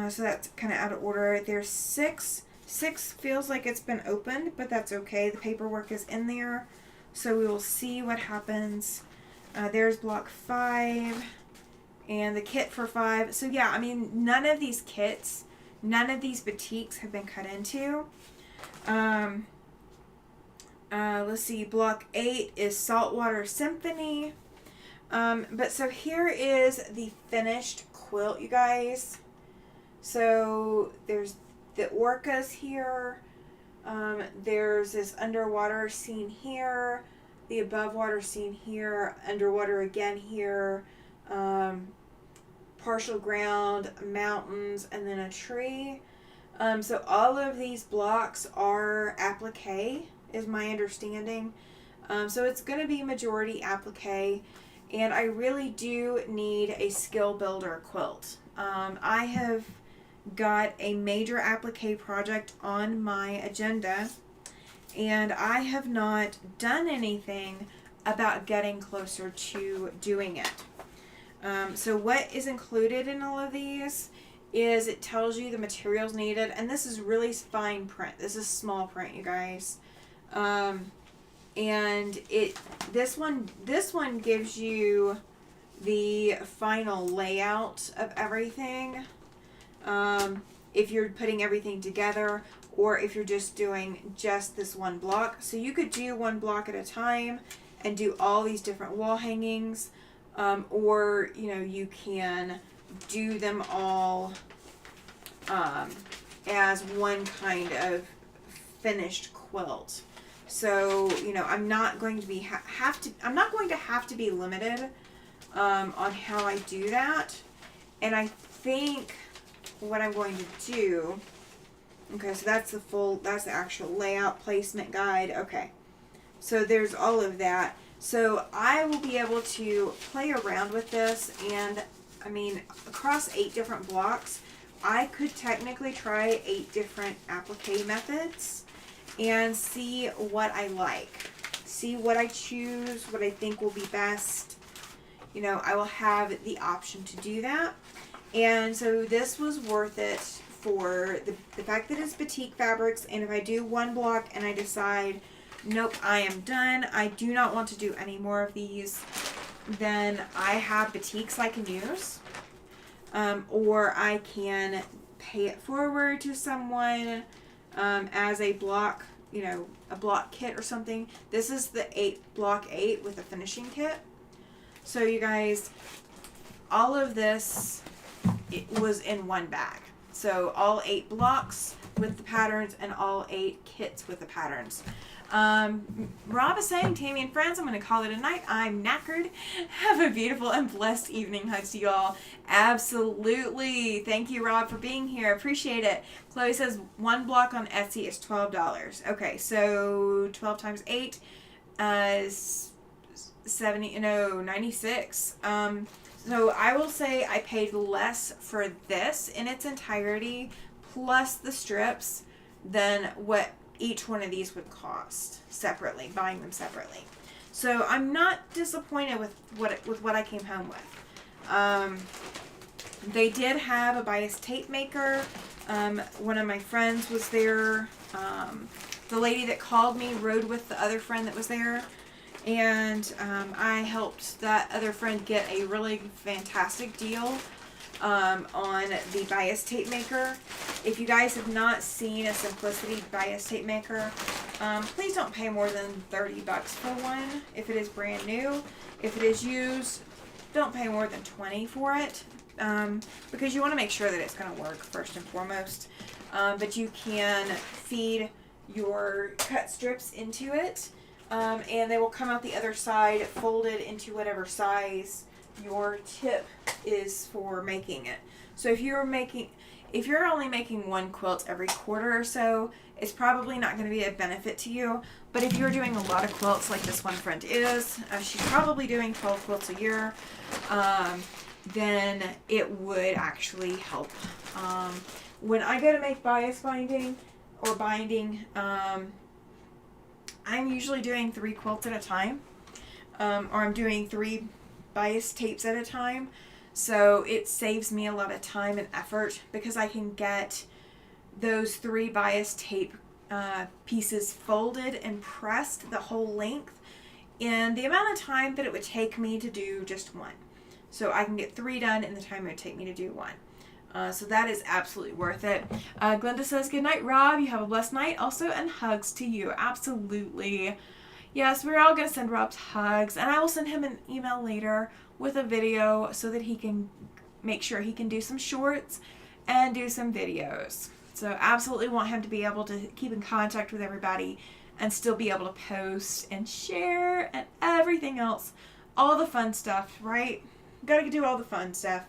So that's kind of out of order. There's 6. 6 feels like it's been opened, but that's okay. The paperwork is in there, so we will see what happens. There's block 5 and the kit for 5. So yeah, I mean, none of these kits, none of these batiks have been cut into. Let's see, block 8 is Saltwater Symphony. But so here is the finished quilt, you guys. So there's the orcas here. There's this underwater scene here, the above water scene here, underwater again here, partial ground, mountains, and then a tree. So all of these blocks are applique, is my understanding. So it's going to be majority applique, and I really do need a skill builder quilt. I have got a major applique project on my agenda, and I have not done anything about getting closer to doing it. So what is included in all of these is it tells you the materials needed, and this is really fine print. This is small print, you guys. And this one gives you the final layout of everything. If you're putting everything together, or if you're just doing just this one block. So you could do one block at a time and do all these different wall hangings, or you can do them all as one kind of finished quilt. So I'm not going to be I'm not going to have to be limited on how I do that. And I think what I'm going to do, okay, so that's the actual layout placement guide. Okay, so there's all of that. So I will be able to play around with this, and I mean, across 8 different blocks, I could technically try 8 different applique methods and see what I like, see what I choose, what I think will be best. I will have the option to do that. And so this was worth it for the fact that it's batik fabrics. And if I do one block and I decide, nope, I am done, I do not want to do any more of these, then I have batiks I can use. Or I can pay it forward to someone as a block, a block kit or something. This is the block 8 with a finishing kit. So you guys, all of this, it was in one bag. So all 8 blocks with the patterns and all 8 kits with the patterns. Rob is saying, Tammy and friends, I'm going to call it a night. I'm knackered. Have a beautiful and blessed evening. Hugs to you all. Absolutely. Thank you, Rob, for being here. Appreciate it. Chloe says one block on Etsy is $12. Okay, so 12 times 8 is 96. So I will say I paid less for this in its entirety, plus the strips, than what each one of these would cost separately, buying them separately. So I'm not disappointed with what I came home with. They did have a bias tape maker. One of my friends was there. The lady that called me rode with the other friend that was there. And I helped that other friend get a really fantastic deal on the bias tape maker. If you guys have not seen a Simplicity bias tape maker, please don't pay more than $30 for one if it is brand new. If it is used, don't pay more than $20 for it, because you want to make sure that it's going to work first and foremost. But you can feed your cut strips into it. And they will come out the other side folded into whatever size your tip is for making it. So if you're only making one quilt every quarter or so, it's probably not going to be a benefit to you. But if you're doing a lot of quilts like this one friend is, she's probably doing 12 quilts a year, then it would actually help. When I go to make bias binding or binding, I'm usually doing 3 quilts at a time, or I'm doing 3 bias tapes at a time, so it saves me a lot of time and effort because I can get those 3 bias tape pieces folded and pressed the whole length in the amount of time that it would take me to do just one. So I can get 3 done in the time it would take me to do one. So that is absolutely worth it. Glenda says, good night, Rob. You have a blessed night also, and hugs to you. Absolutely. Yes, we're all going to send Rob's hugs, and I will send him an email later with a video so that he can make sure he can do some shorts and do some videos. So absolutely want him to be able to keep in contact with everybody and still be able to post and share and everything else. All the fun stuff, right? Got to do all the fun stuff.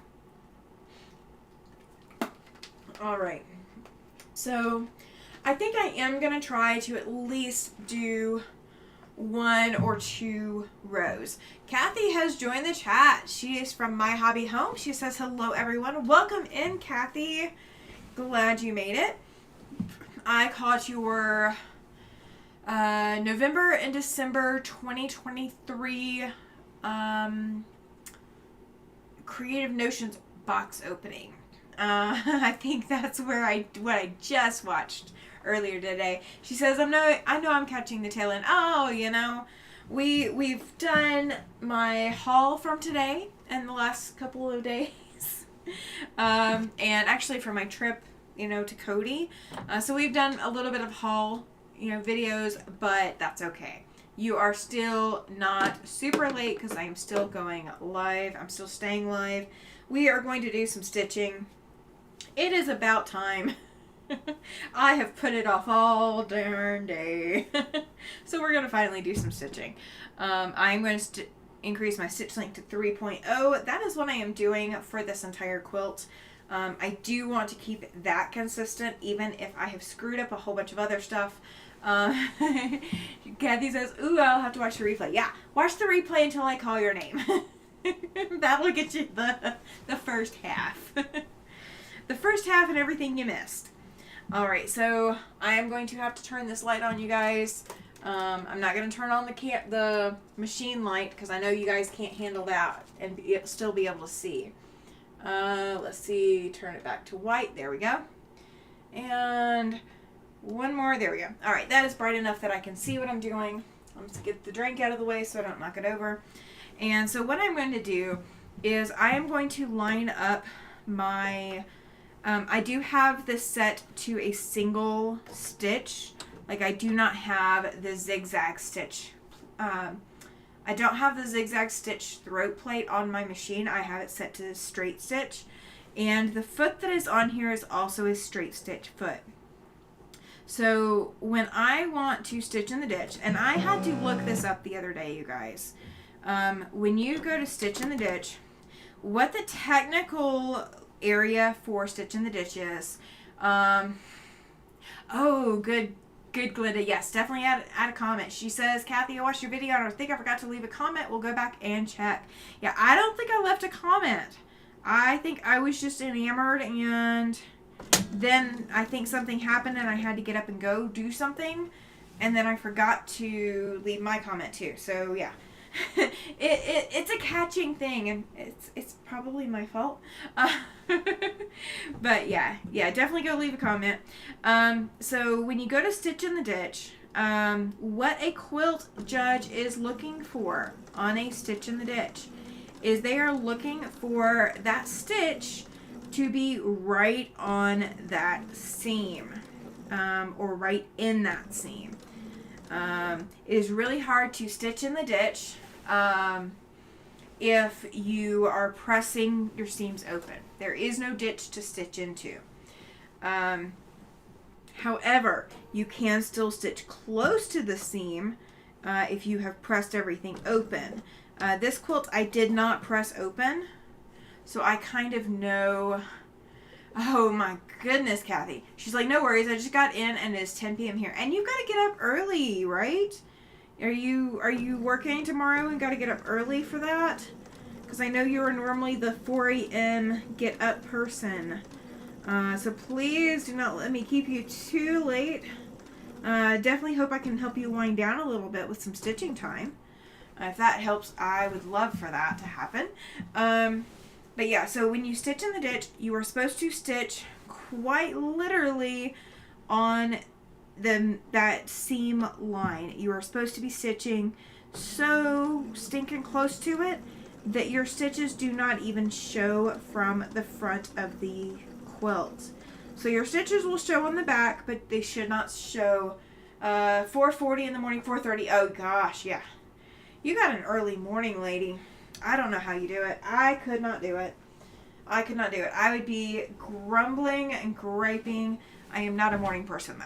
Alright, so I think I am going to try to at least do 1 or 2 rows. Kathy has joined the chat. She is from My Hobby Home. She says, hello everyone. Welcome in, Kathy. Glad you made it. I caught your November and December 2023 Creative Notions box opening. I think that's what I just watched earlier today. She says, I know I'm catching the tail end. Oh, we've done my haul from today and the last couple of days. And actually for my trip, to Cody. So we've done a little bit of haul, videos, but that's okay. You are still not super late because I am still going live. I'm still staying live. We are going to do some stitching. It is about time. I have put it off all darn day. So we're going to finally do some stitching. I'm going to increase my stitch length to 3.0. That is what I am doing for this entire quilt. I do want to keep that consistent, even if I have screwed up a whole bunch of other stuff. Kathy says, ooh, I'll have to watch the replay. Yeah, watch the replay until I call your name. That'll get you the first half. The first half and everything you missed. Alright, so I am going to have to turn this light on, you guys. I'm not going to turn on the machine light because I know you guys can't handle that and still be able to see. Let's see, turn it back to white. There we go. And one more. There we go. All right, that is bright enough that I can see what I'm doing. I'm just get the drink out of the way so I don't knock it over. And so what I'm going to do is I am going to line up my, I do have this set to a single stitch. Like I do not have the zigzag stitch. I don't have the zigzag stitch throat plate on my machine. I have it set to straight stitch. And the foot that is on here is also a straight stitch foot. So when I want to stitch in the ditch, and I had to look this up the other day, you guys. When you go to stitch in the ditch, what the technical area for stitch in the ditch is, oh, good Glinda. Yes, definitely add a comment. She says, Kathy, I watched your video and I think I forgot to leave a comment. We'll go back and check. Yeah, I don't think I left a comment. I think I was just enamored and then I think something happened and I had to get up and go do something. And then I forgot to leave my comment too. So yeah. It's a catching thing and it's probably my fault. But yeah, definitely go leave a comment. So when you go to stitch in the ditch, what a quilt judge is looking for on a stitch in the ditch is they are looking for that stitch to be right on that seam, or right in that seam. It is really hard to stitch in the ditch if you are pressing your seams open. There is no ditch to stitch into. However, you can still stitch close to the seam if you have pressed everything open. This quilt I did not press open, so I kind of know. Oh my goodness, Kathy. She's like, no worries, I just got in and it's 10 p.m. here. And you've got to get up early, right? Are you working tomorrow and got to get up early for that? Because I know you are normally the 4 a.m. get up person. So please do not let me keep you too late. Definitely hope I can help you wind down a little bit with some stitching time. If that helps, I would love for that to happen. But yeah, so when you stitch in the ditch, you are supposed to stitch quite literally on that seam line. You are supposed to be stitching so stinking close to it that your stitches do not even show from the front of the quilt. So your stitches will show on the back, but they should not show 4:40 in the morning, 4:30. Oh gosh, yeah. You got an early morning, lady. I don't know how you do it. I could not do it. I could not do it. I would be grumbling and griping. I am not a morning person, though.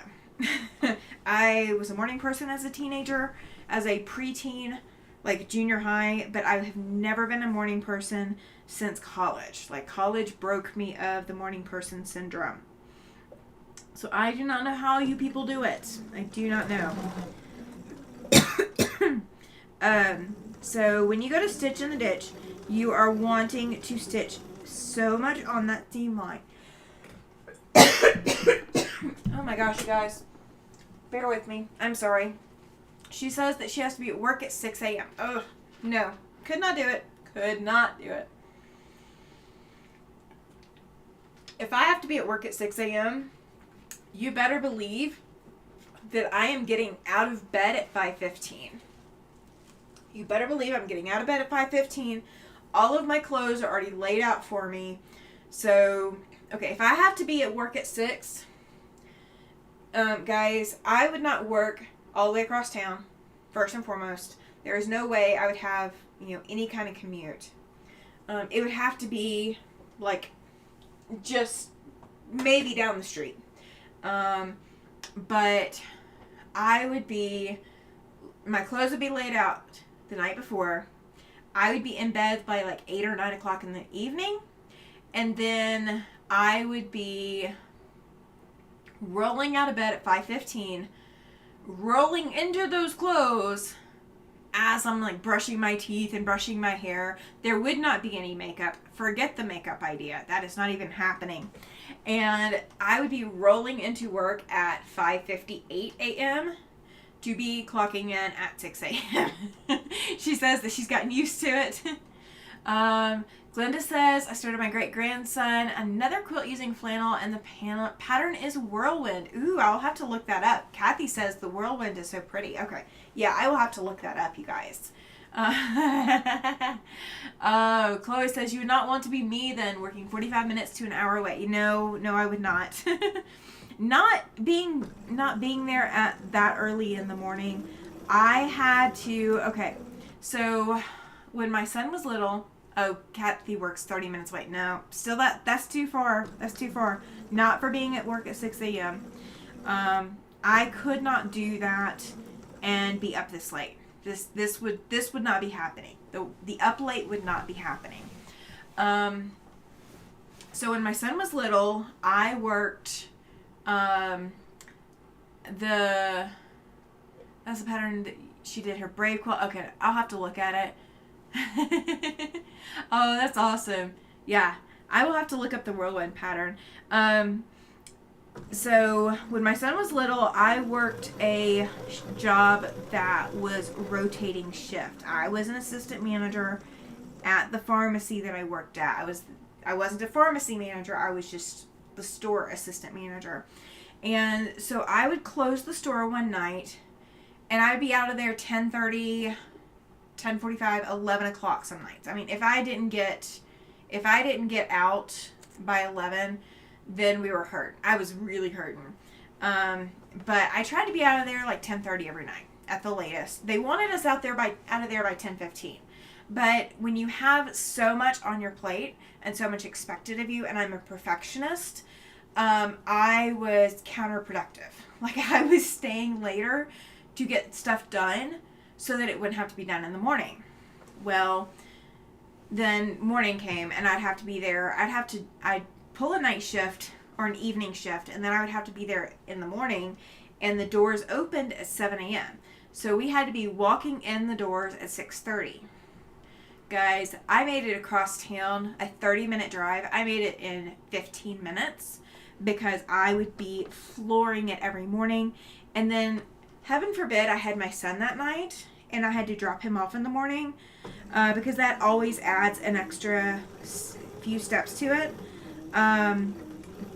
I was a morning person as a teenager, as a preteen, like junior high, but I have never been a morning person since college. Like, college broke me of the morning person syndrome. So I do not know how you people do it. I do not know. So when you go to stitch in the ditch, you are wanting to stitch so much on that seam line. Oh my gosh, you guys. Bear with me. I'm sorry. She says that she has to be at work at 6 a.m. Ugh. No. Could not do it. Could not do it. if I have to be at work at 6 a.m., you better believe that I am getting out of bed at 5:15. You better believe I'm getting out of bed at 5:15. All of my clothes are already laid out for me. So, okay, if I have to be at work at 6, guys, I would not work all the way across town, first and foremost. There is no way I would have, any kind of commute. It would have to be, like, just maybe down the street. But my clothes would be laid out the night before. I would be in bed by like 8 or 9 o'clock in the evening. And then I would be rolling out of bed at 5:15, rolling into those clothes as I'm like brushing my teeth and brushing my hair. There would not be any makeup. Forget the makeup idea. That is not even happening. And I would be rolling into work at 5:58 a.m. to be clocking in at 6 a.m. She says that she's gotten used to it. Glenda says, I started my great-grandson another quilt using flannel, and the pattern is whirlwind. Ooh, I'll have to look that up. Kathy says the whirlwind is so pretty. Okay. Yeah, I will have to look that up, you guys. Chloe says, you would not want to be me then, working 45 minutes to an hour away. No, I would not. Not being there at that early in the morning. I had to, okay, so when my son was little, Kathy works 30 minutes away. No, still that's too far. That's too far. Not for being at work at 6 a.m. I could not do that and be up this late. This would not be happening. The up late would not be happening. So when my son was little, I worked that's the pattern that she did her brave quilt. Okay, I'll have to look at it. Oh, that's awesome. Yeah, I will have to look up the whirlwind pattern. So when my son was little, I worked a job that was rotating shift. I was an assistant manager at the pharmacy that I worked at. I wasn't a pharmacy manager. I was just the store assistant manager. And so I would close the store one night, and I'd be out of there 10:30, 10:45, 11 o'clock some nights. I mean, if I didn't get out by 11, then we were hurt. I was really hurting. But I tried to be out of there like 10:30 every night at the latest. They wanted us out of there by 10:15. But when you have so much on your plate and so much expected of you, and I'm a perfectionist, I was counterproductive. Like, I was staying later to get stuff done so that it wouldn't have to be done in the morning. Well, then morning came, and I'd have to be there. I'd pull a night shift or an evening shift, and then I would have to be there in the morning, and the doors opened at 7 a.m. So we had to be walking in the doors at 6:30. Guys, I made it across town, a 30-minute drive. I made it in 15 minutes because I would be flooring it every morning. And then, heaven forbid, I had my son that night, and I had to drop him off in the morning because that always adds an extra few steps to it.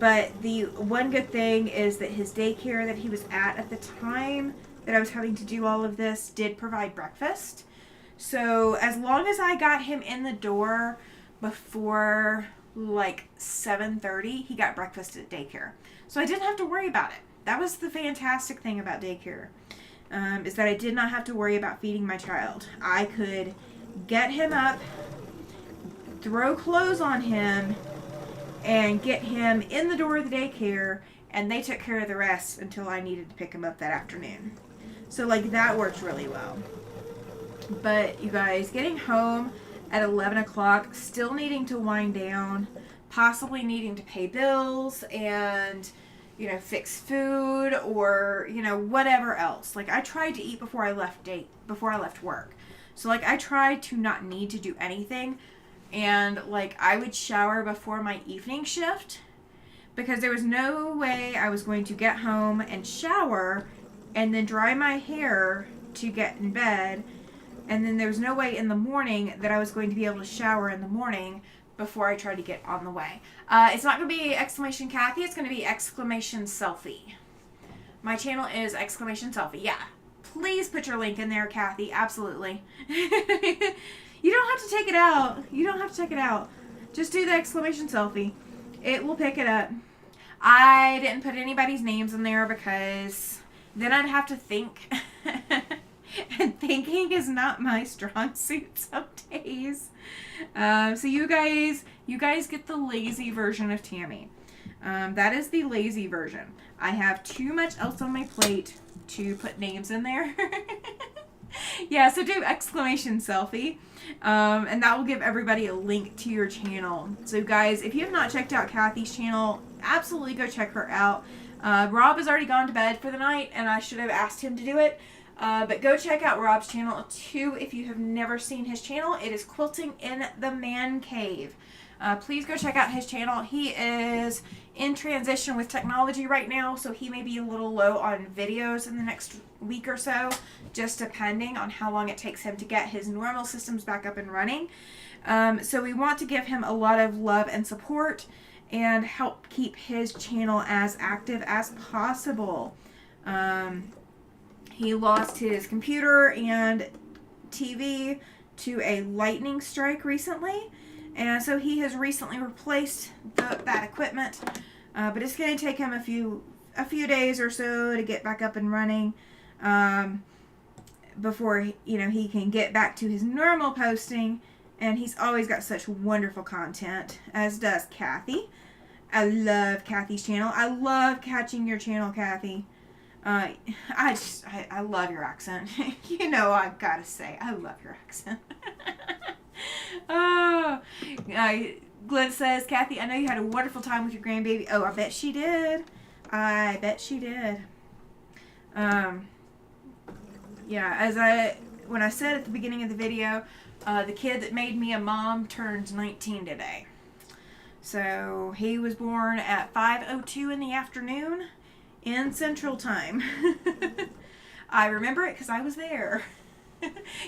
But the one good thing is that his daycare that he was at the time that I was having to do all of this did provide breakfast. So as long as I got him in the door before like 7:30, he got breakfast at daycare. So I didn't have to worry about it. That was the fantastic thing about daycare, is that I did not have to worry about feeding my child. I could get him up, throw clothes on him, and get him in the door of the daycare, and they took care of the rest until I needed to pick him up that afternoon. So like that worked really well. But you guys, getting home at 11 o'clock, still needing to wind down, possibly needing to pay bills and, fix food or, whatever else. Like, I tried to eat before I left work. So like, I tried to not need to do anything. And like, I would shower before my evening shift because there was no way I was going to get home and shower and then dry my hair to get in bed. And then there was no way in the morning that I was going to be able to shower in the morning before I try to get on the way. It's not going to be exclamation Kathy. It's going to be exclamation selfie. My channel is exclamation selfie. Yeah. Please put your link in there, Kathy. Absolutely. You don't have to take it out. You don't have to take it out. Just do the exclamation selfie. It will pick it up. I didn't put anybody's names in there because then I'd have to think. And thinking is not my strong suit some days. So you guys get the lazy version of Tammy. That is the lazy version. I have too much else on my plate to put names in there. Yeah, so do exclamation selfie. And that will give everybody a link to your channel. So guys, if you have not checked out Kathy's channel, absolutely go check her out. Rob has already gone to bed for the night, and I should have asked him to do it. But go check out Rob's channel too if you have never seen his channel. It is Quilting in the Man Cave. Please go check out his channel. He is in transition with technology right now, so he may be a little low on videos in the next week or so, just depending on how long it takes him to get his normal systems back up and running. So we want to give him a lot of love and support and help keep his channel as active as possible. He lost his computer and TV to a lightning strike recently, and so he has recently replaced that equipment. But it's going to take him a few days or so to get back up and running before he can get back to his normal posting. And he's always got such wonderful content, as does Kathy. I love Kathy's channel. I love catching your channel, Kathy. I love your accent. I've got to say, I love your accent. Oh, Glenn says, Kathy, I know you had a wonderful time with your grandbaby. Oh, I bet she did. I bet she did. Yeah, when I said at the beginning of the video, the kid that made me a mom turned 19 today. So he was born at 5:02 in the afternoon in Central Time. I remember it because I was there.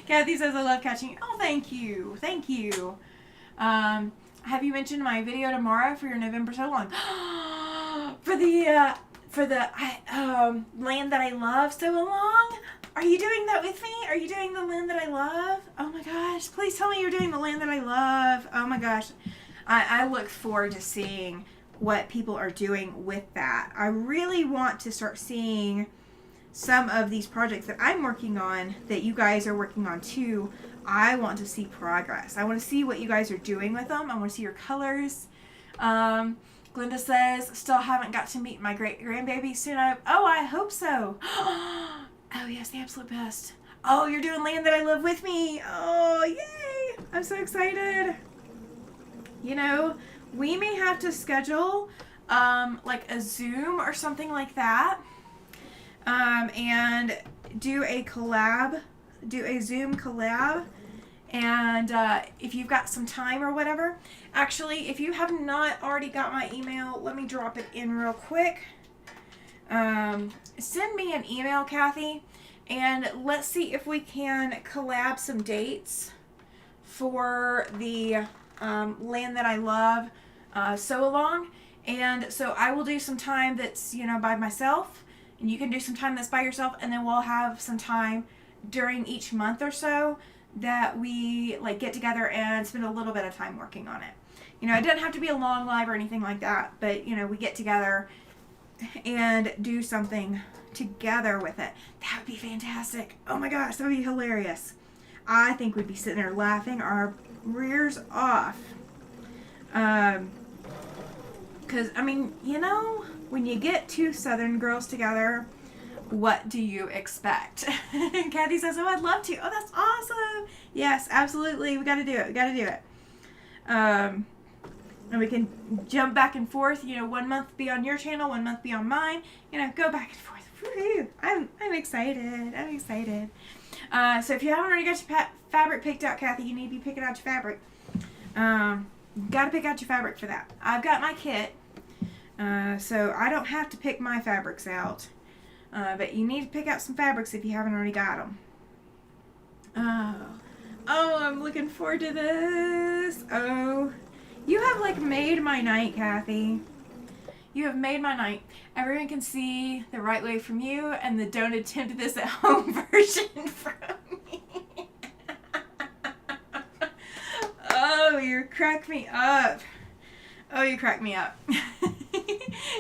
Kathy says, I love catching. Oh, thank you. Thank you. Have you mentioned my video tomorrow for your November so long? for the land that I love so long? Are you doing that with me? Are you doing the land that I love? Oh my gosh. Please tell me you're doing the land that I love. Oh my gosh. I look forward to seeing what people are doing with that. I really want to start seeing some of these projects that I'm working on that you guys are working on too. I want to see progress. I want to see what you guys are doing with them. I want to see your colors. Glenda says, still haven't got to meet my great grandbaby soon. I hope so. Oh yes, the absolute best. Oh, you're doing Land That I Love with me. Oh, yay. I'm so excited. We may have to schedule like a Zoom or something like that. And do a Zoom collab. And if you've got some time or whatever. Actually, if you have not already got my email, let me drop it in real quick. Send me an email, Kathy, and let's see if we can collab some dates for the Land That I Love sew along. And so I will do some time that's, by myself, and you can do some time that's by yourself, and then we'll have some time during each month or so that we get together and spend a little bit of time working on it. It doesn't have to be a long live or anything like that, but we get together and do something together with it. That would be fantastic. Oh my gosh, that would be hilarious. I think we'd be sitting there laughing our rears off. Because, when you get two Southern girls together, what do you expect? Kathy says, oh, I'd love to. Oh, that's awesome. Yes, absolutely. We got to do it. And we can jump back and forth, 1 month be on your channel, 1 month be on mine, go back and forth. Woo-hoo. I'm excited. So if you haven't already got your fabric picked out, Kathy, you need to be picking out your fabric. Got to pick out your fabric for that. I've got my kit, so I don't have to pick my fabrics out. But you need to pick out some fabrics if you haven't already got them. Oh, I'm looking forward to this. Oh, You have like made my night, Kathy. You have made my night. Everyone can see the right way from you and the don't attempt this at home version from me. Oh, you crack me up. Oh, you crack me up.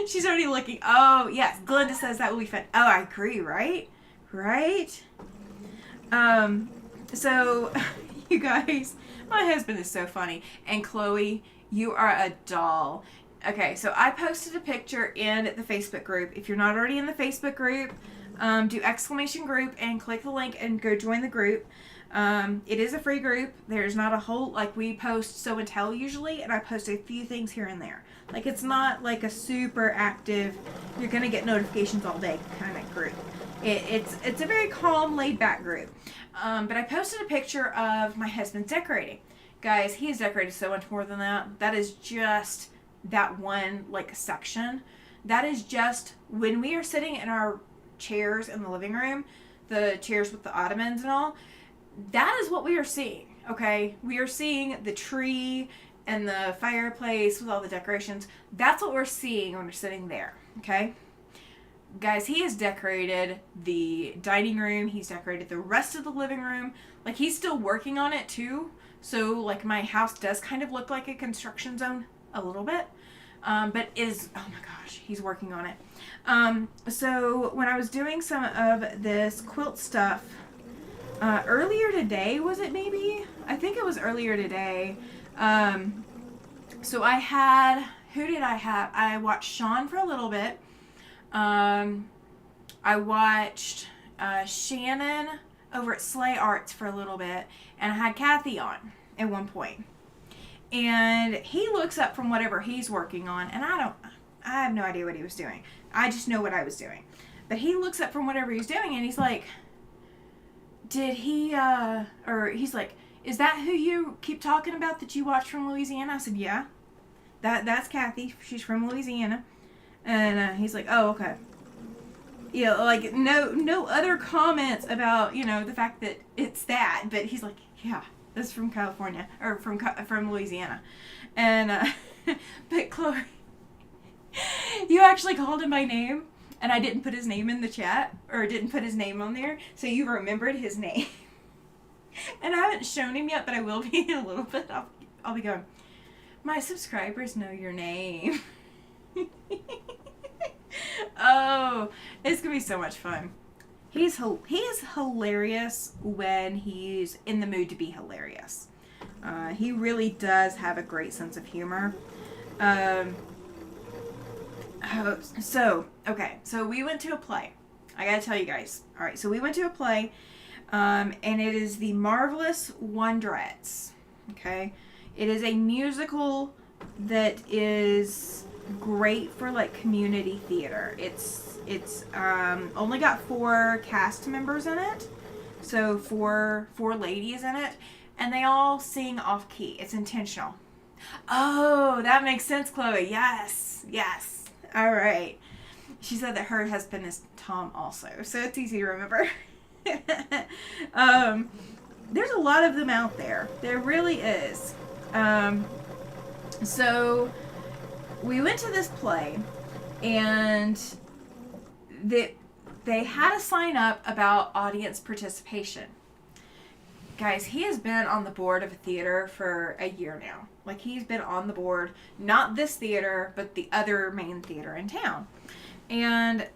She's already looking. Oh, yes. Glenda says that will be fun. Oh, I agree, right? Right? So, you guys, my husband is so funny. And Chloe, you are a doll. Okay, so I posted a picture in the Facebook group. If you're not already in the Facebook group, do exclamation group and click the link and go join the group. It is a free group. There's not a whole, like we post show and tell usually, and I post a few things here and there. Like it's not like a super active, you're going to get notifications all day kind of group. It's a very calm, laid back group. But I posted a picture of my husband decorating. Guys, he's decorated so much more than that. That is just that one like section. That is just when we are sitting in our chairs in the living room, the chairs with the ottomans and all, that is what we are seeing. Okay, we are seeing the tree and the fireplace with all the decorations. That's what we're seeing when we're sitting there. Okay, guys, he has decorated the dining room. He's decorated the rest of the living room. Like he's still working on it too. So like my house does kind of look like a construction zone a little bit, but is, oh my gosh, he's working on it. So when I was doing some of this quilt stuff earlier today, was it maybe? I think it was earlier today. So I had, who did I have? I watched Sean for a little bit. I watched Shannon over at Slay Arts for a little bit, and I had Kathy on at one point. And he looks up from whatever he's working on, and I have no idea what he was doing. I just know what I was doing. But he looks up from whatever he's doing, and he's like, did he, or he's like, is that who you keep talking about that you watch from Louisiana? I said, yeah. That's Kathy. She's from Louisiana. And he's like, oh, okay. Yeah, like, no other comments about, you know, the fact that it's that. But he's like, yeah, that's from California, or from Louisiana. And, but Chloe, you actually called him by name, and I didn't put his name in the chat, or didn't put his name on there, so you remembered his name. And I haven't shown him yet, but I will be in a little bit. I'll be going, my subscribers know your name. Oh, it's gonna be so much fun. He is hilarious when he's in the mood to be hilarious. He really does have a great sense of humor. So we went to a play. I gotta tell you guys. All right, so we went to a play, and it is The Marvelous Wondrettes. Okay, it is a musical that is great for like community theater. It's only got 4 cast members in it, so four ladies in it, and they all sing off key. It's intentional. Oh, that makes sense, Chloe. Yes. All right. She said that her husband is Tom also, so it's easy to remember. There's a lot of them out there. There really is. So we went to this play, and they had a sign up about audience participation. Guys, he has been on the board of a theater for a year now. Like, he's been on the board, not this theater, but the other main theater in town. And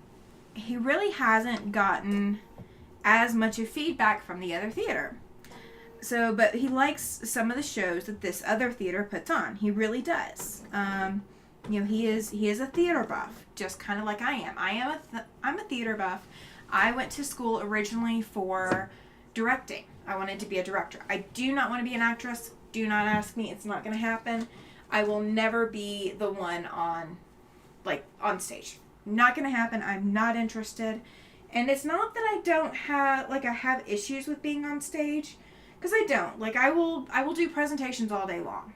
he really hasn't gotten as much of feedback from the other theater. So, but he likes some of the shows that this other theater puts on. He really does. You know, he is a theater buff, just kind of like I am. I'm a theater buff. I went to school originally for directing. I wanted to be a director. I do not want to be an actress. Do not ask me. It's not going to happen. I will never be the one on stage. Not going to happen. I'm not interested. And it's not that I don't have, I have issues with being on stage, because I don't. Like, I will do presentations all day long.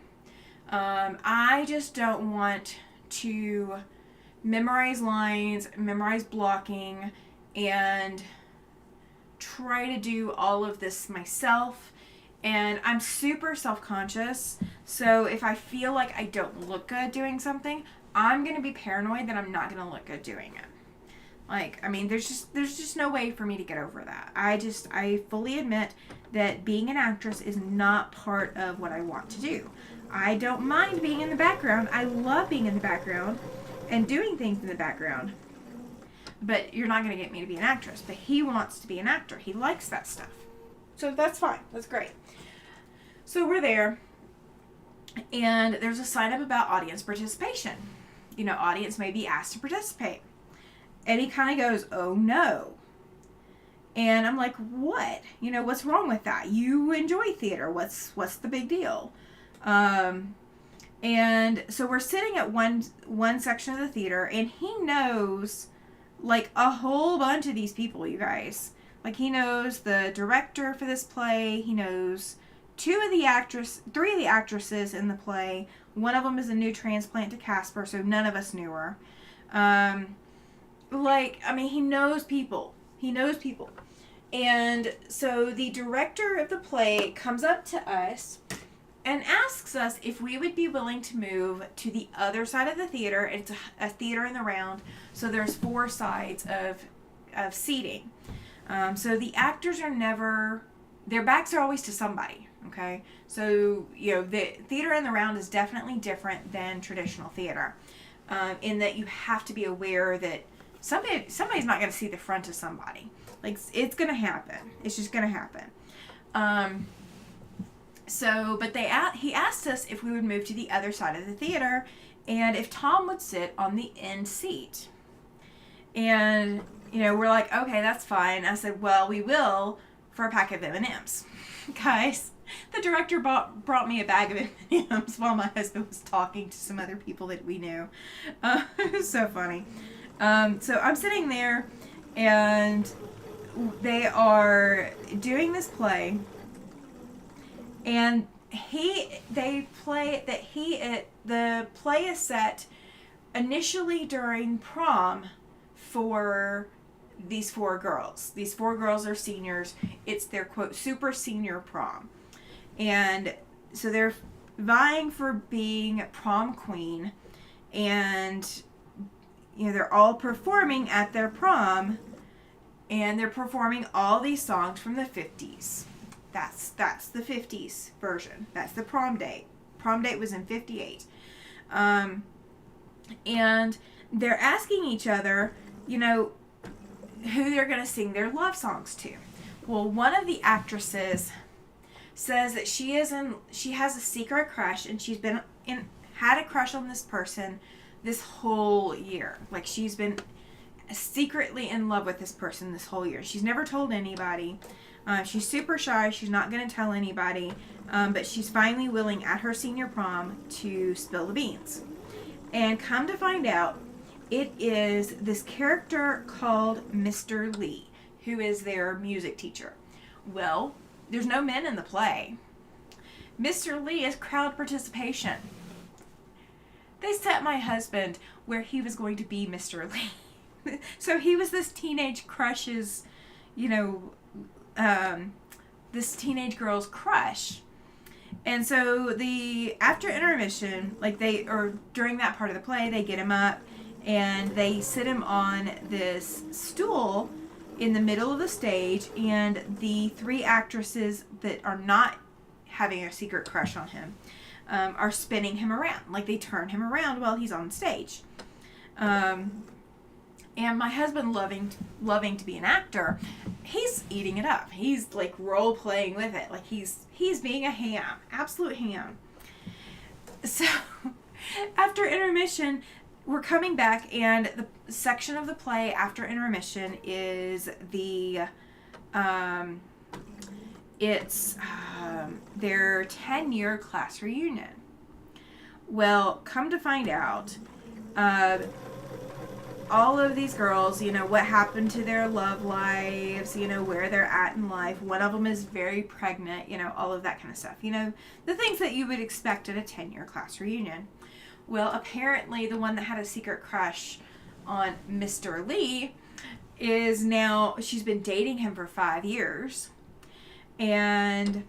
I just don't want to memorize lines, memorize blocking, and try to do all of this myself And I'm super self-conscious. So if I feel like I don't look good doing something, I'm going to be paranoid that I'm not going to look good doing it. Like, I mean, there's just no way for me to get over that. I fully admit that being an actress is not part of what I want to do. I don't mind being in the background. I love being in the background and doing things in the background. But you're not going to get me to be an actress. But he wants to be an actor. He likes that stuff. So that's fine. That's great. So we're there. And there's a sign up about audience participation. You know, audience may be asked to participate. And he kind of goes, oh no. And I'm like, what? You know, what's wrong with that? You enjoy theater. What's the big deal? And so we're sitting at one section of the theater, and he knows like a whole bunch of these people, you guys. Like, he knows the director for this play. He knows three of the actresses in the play. One of them is a new transplant to Casper, so none of us knew her. He knows people. He knows people. And so the director of the play comes up to us and asks us if we would be willing to move to the other side of the theater. It's a theater in the round, so there's 4 sides of seating. So the actors are never, their backs are always to somebody, okay? So, you know, the theater in the round is definitely different than traditional theater, in that you have to be aware that somebody's not going to see the front of somebody. Like, it's going to happen. It's just going to happen. He asked us if we would move to the other side of the theater and if Tom would sit on the end seat. And, you know, we're like, okay, that's fine. I said, well, we will for a pack of M&Ms. Guys, the director brought me a bag of M&Ms while my husband was talking to some other people that we knew. It was so funny. So I'm sitting there, and they are doing this play, and the play is set initially during prom for these 4 girls. These 4 girls are seniors. It's their, quote, super senior prom. And so they're vying for being prom queen, and, you know, they're all performing at their prom, and they're performing all these songs from the 50s. That's the 50s version. That's the prom date. Prom date was in 58. And they're asking each other, you know, who they're going to sing their love songs to. Well, one of the actresses says that she has a secret crush, and she's had a crush on this person this whole year. Like, she's been secretly in love with this person this whole year. She's never told anybody. She's super shy. She's not going to tell anybody. But she's finally willing at her senior prom to spill the beans. And come to find out, it is this character called Mr. Lee, who is their music teacher. Well, there's no men in the play. Mr. Lee is crowd participation. They set my husband where he was going to be Mr. Lee. So he was this teenage crush's, you know, this teenage girl's crush. And so after intermission, during that part of the play, they get him up and they sit him on this stool in the middle of the stage, and the 3 actresses that are not having a secret crush on him are spinning him around. Like, they turn him around while he's on stage. And my husband, loving to be an actor, he's eating it up. He's like role playing with it. Like, he's being a ham, absolute ham. So after intermission, we're coming back, and the section of the play after intermission is their 10-year class reunion. Well, come to find out, all of these girls, you know, what happened to their love lives, you know, where they're at in life. One of them is very pregnant, you know, all of that kind of stuff. You know, the things that you would expect at a 10-year class reunion. Well, apparently the one that had a secret crush on Mr. Lee she's been dating him for 5 years. And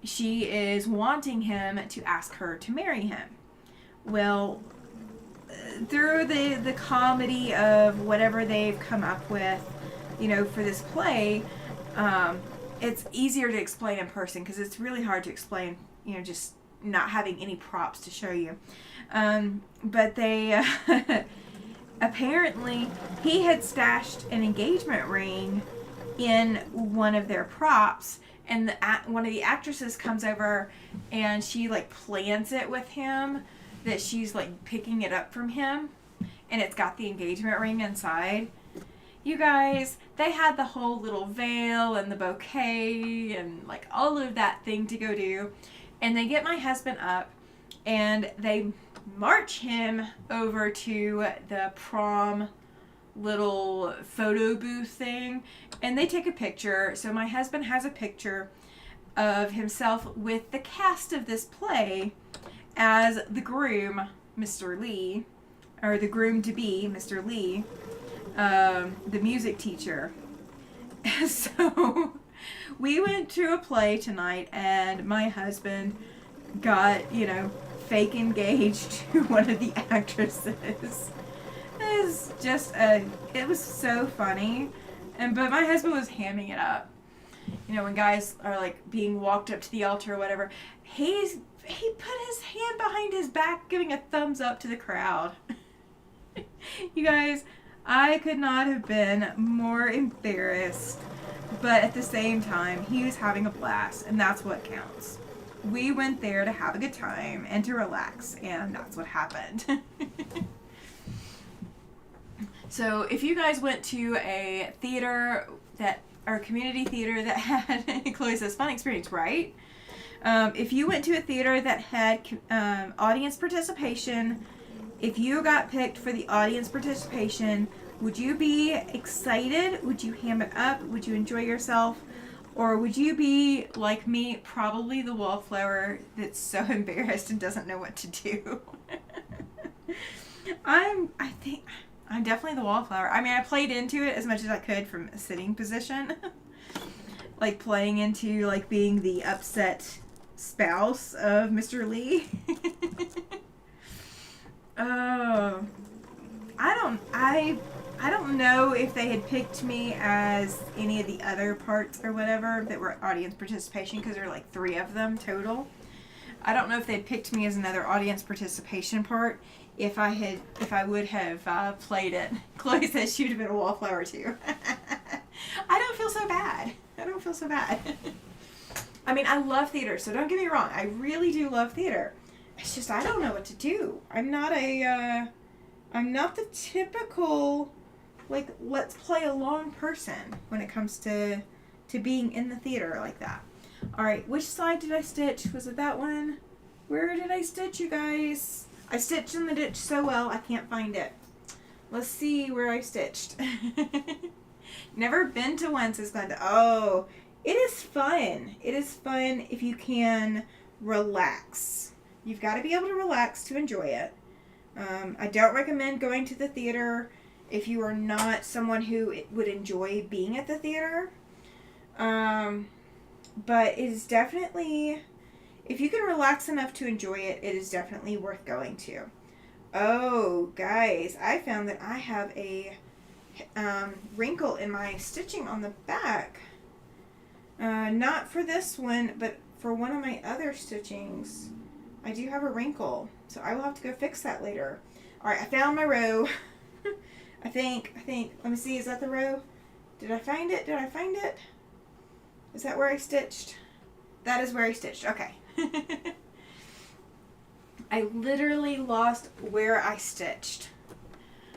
she is wanting him to ask her to marry him. Well, through the comedy of whatever they've come up with, for this play, it's easier to explain in person because it's really hard to explain, just not having any props to show you. But they apparently he had stashed an engagement ring in one of their props, and one of the actresses comes over and she like plans it with him that she's like picking it up from him, and it's got the engagement ring inside. You guys, they had the whole little veil and the bouquet and like all of that thing to go do, and they get my husband up and they march him over to the prom little photo booth thing, and they take a picture. So my husband has a picture of himself with the cast of this play as the groom, Mr. Lee, or the groom to be, Mr. Lee, the music teacher. So we went to a play tonight, and my husband got, fake engaged to one of the actresses. It was so funny. But my husband was hamming it up. When guys are like being walked up to the altar or whatever, he put his hand behind his back giving a thumbs up to the crowd. You guys, I could not have been more embarrassed, but at the same time, he was having a blast, and that's what counts. We went there to have a good time and to relax, and that's what happened. So if you guys went to a theater or community theater that had, Chloe says, fun experience, right? If you went to a theater that had audience participation, if you got picked for the audience participation, would you be excited? Would you ham it up? Would you enjoy yourself? Or would you be, like me, probably the wallflower that's so embarrassed and doesn't know what to do? I think I'm definitely the wallflower. I mean, I played into it as much as I could from a sitting position. Like playing into like being the upset spouse of Mr. Lee. Oh, I don't know if they had picked me as any of the other parts or whatever that were audience participation, because there were like 3 of them total. I don't know if they'd picked me as another audience participation part if I would have played it. Chloe says she would have been a wallflower too. I don't feel so bad. I mean, I love theater, so don't get me wrong. I really do love theater. It's just I don't know what to do. I'm not the typical like let's play along person when it comes to being in the theater like that. All right, which side did I stitch? Was it that one? Where did I stitch, you guys? I stitched in the ditch so well I can't find it. Let's see where I stitched. Never been to one, says Glenda. Oh, it is fun. It is fun if you can relax. You've got to be able to relax to enjoy it. I don't recommend going to the theater if you are not someone who would enjoy being at the theater. But it is definitely, if you can relax enough to enjoy it, it is definitely worth going to. Oh, guys, I found that I have a wrinkle in my stitching on the back. Not for this one, but for one of my other stitchings. I do have a wrinkle, so I will have to go fix that later. All right, I found my row. I think, let me see, is that the row? Did I find it? Is that where I stitched? That is where I stitched, okay. I literally lost where I stitched.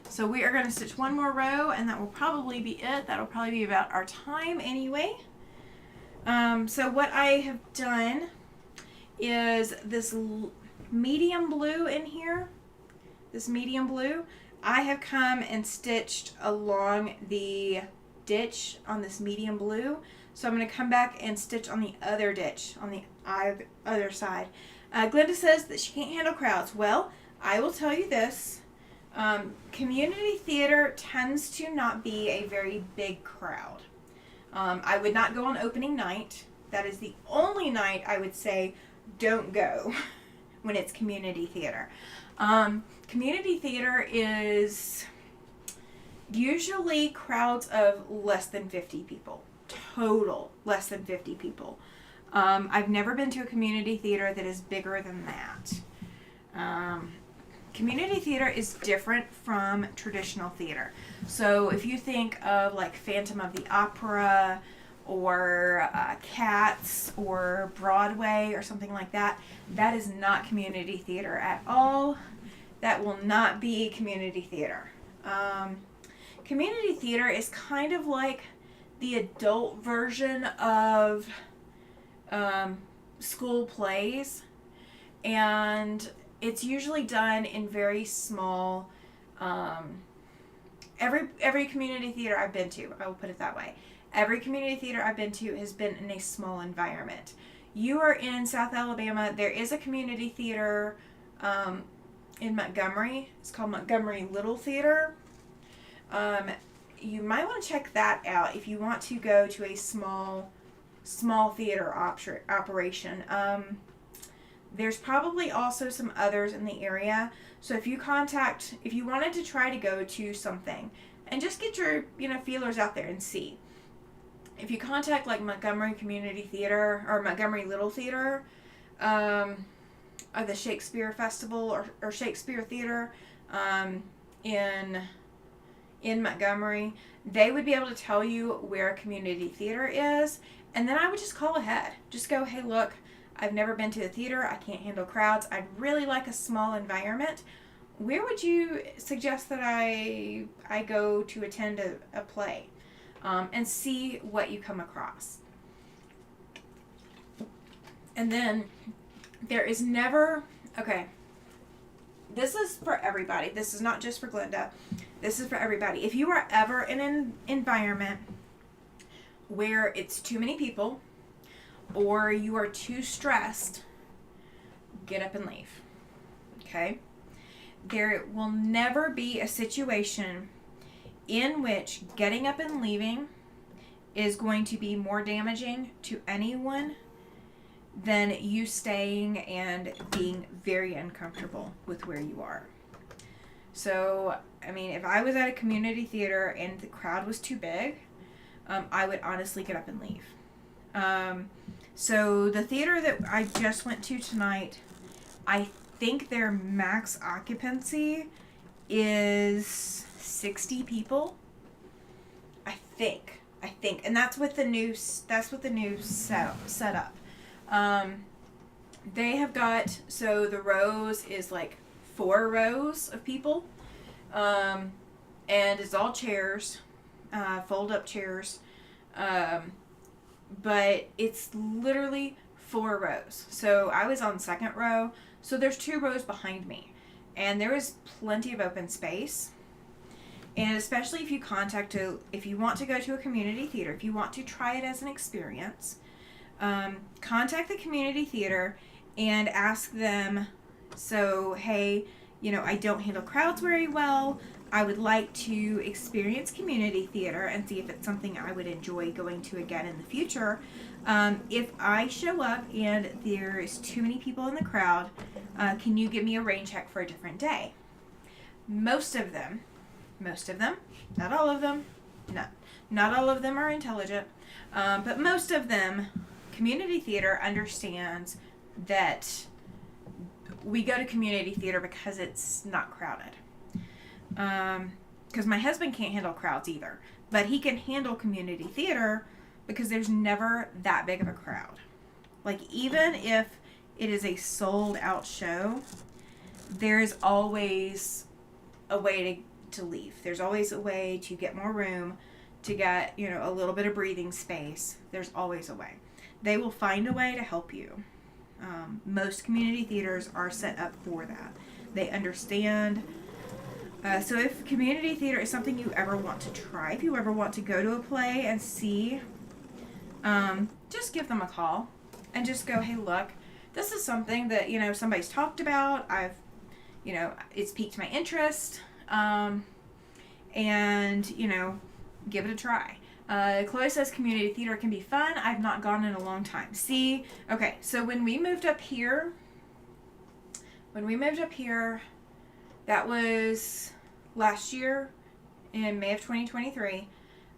So we are going to stitch one more row, and that will probably be it. That'll probably be about our time anyway. So what I have done is this medium blue in here. This medium blue. I have come and stitched along the ditch on this medium blue. So I'm going to come back and stitch on the other ditch, on the other side. Glenda says that she can't handle crowds. Well, I will tell you this. Community theater tends to not be a very big crowd. I would not go on opening night. That is the only night I would say don't go when it's community theater. Community theater is usually crowds of less than 50 people. Total less than 50 people. I've never been to a community theater that is bigger than that. Community theater is different from traditional theater. So if you think of like Phantom of the Opera or Cats or Broadway or something like that, that is not community theater at all. That will not be community theater. Community theater is kind of like the adult version of school plays, and it's usually done in very small. Every community theater I've been to, I will put it that way. Every community theater I've been to has been in a small environment. You are in South Alabama. There is a community theater in Montgomery. It's called Montgomery Little Theater. You might want to check that out if you want to go to a small theater operation. There's probably also some others in the area. So if you wanted to try to go to something and just get your, feelers out there and see. If you contact like Montgomery Community Theater or Montgomery Little Theater, or the Shakespeare Festival or Shakespeare Theater, in Montgomery, they would be able to tell you where a community theater is, and then I would just call ahead. Just go, hey, look, I've never been to a theater. I can't handle crowds. I'd really like a small environment. Where would you suggest that I go to attend a play? And see what you come across. And then there is never, okay, this is for everybody. This is not just for Glenda. This is for everybody. If you are ever in an environment where it's too many people or you are too stressed, get up and leave. Okay? There will never be a situation in which getting up and leaving is going to be more damaging to anyone than you staying and being very uncomfortable with where you are. So, if I was at a community theater and the crowd was too big, I would honestly get up and leave. So the theater that I just went to tonight, I think their max occupancy is 60 people. I think, and that's with the new setup. They have got, so the rows is like 4 rows of people, and it's all chairs, fold up chairs, but it's literally 4 rows. So I was on second row, so there's 2 rows behind me, and there is plenty of open space. And especially if you want to go to a community theater, if you want to try it as an experience, contact the community theater and ask them, so, hey, I don't handle crowds very well. I would like to experience community theater and see if it's something I would enjoy going to again in the future. If I show up and there's too many people in the crowd, can you give me a rain check for a different day? Most of them, not all of them, not all of them are intelligent, but most of them, community theater understands that we go to community theater because it's not crowded. Because my husband can't handle crowds either, but he can handle community theater because there's never that big of a crowd. Like, even if it is a sold out show, there's always a way to leave. There's always a way to get more room, to get, a little bit of breathing space. There's always a way. They will find a way to help you. Most community theaters are set up for that. They understand. So if community theater is something you ever want to try, if you ever want to go to a play and see, just give them a call and just go, hey, look, this is something that, somebody's talked about. It's piqued my interest. And, give it a try. Chloe says community theater can be fun. I've not gone in a long time. See, okay, so when we moved up here, that was last year in May of 2023.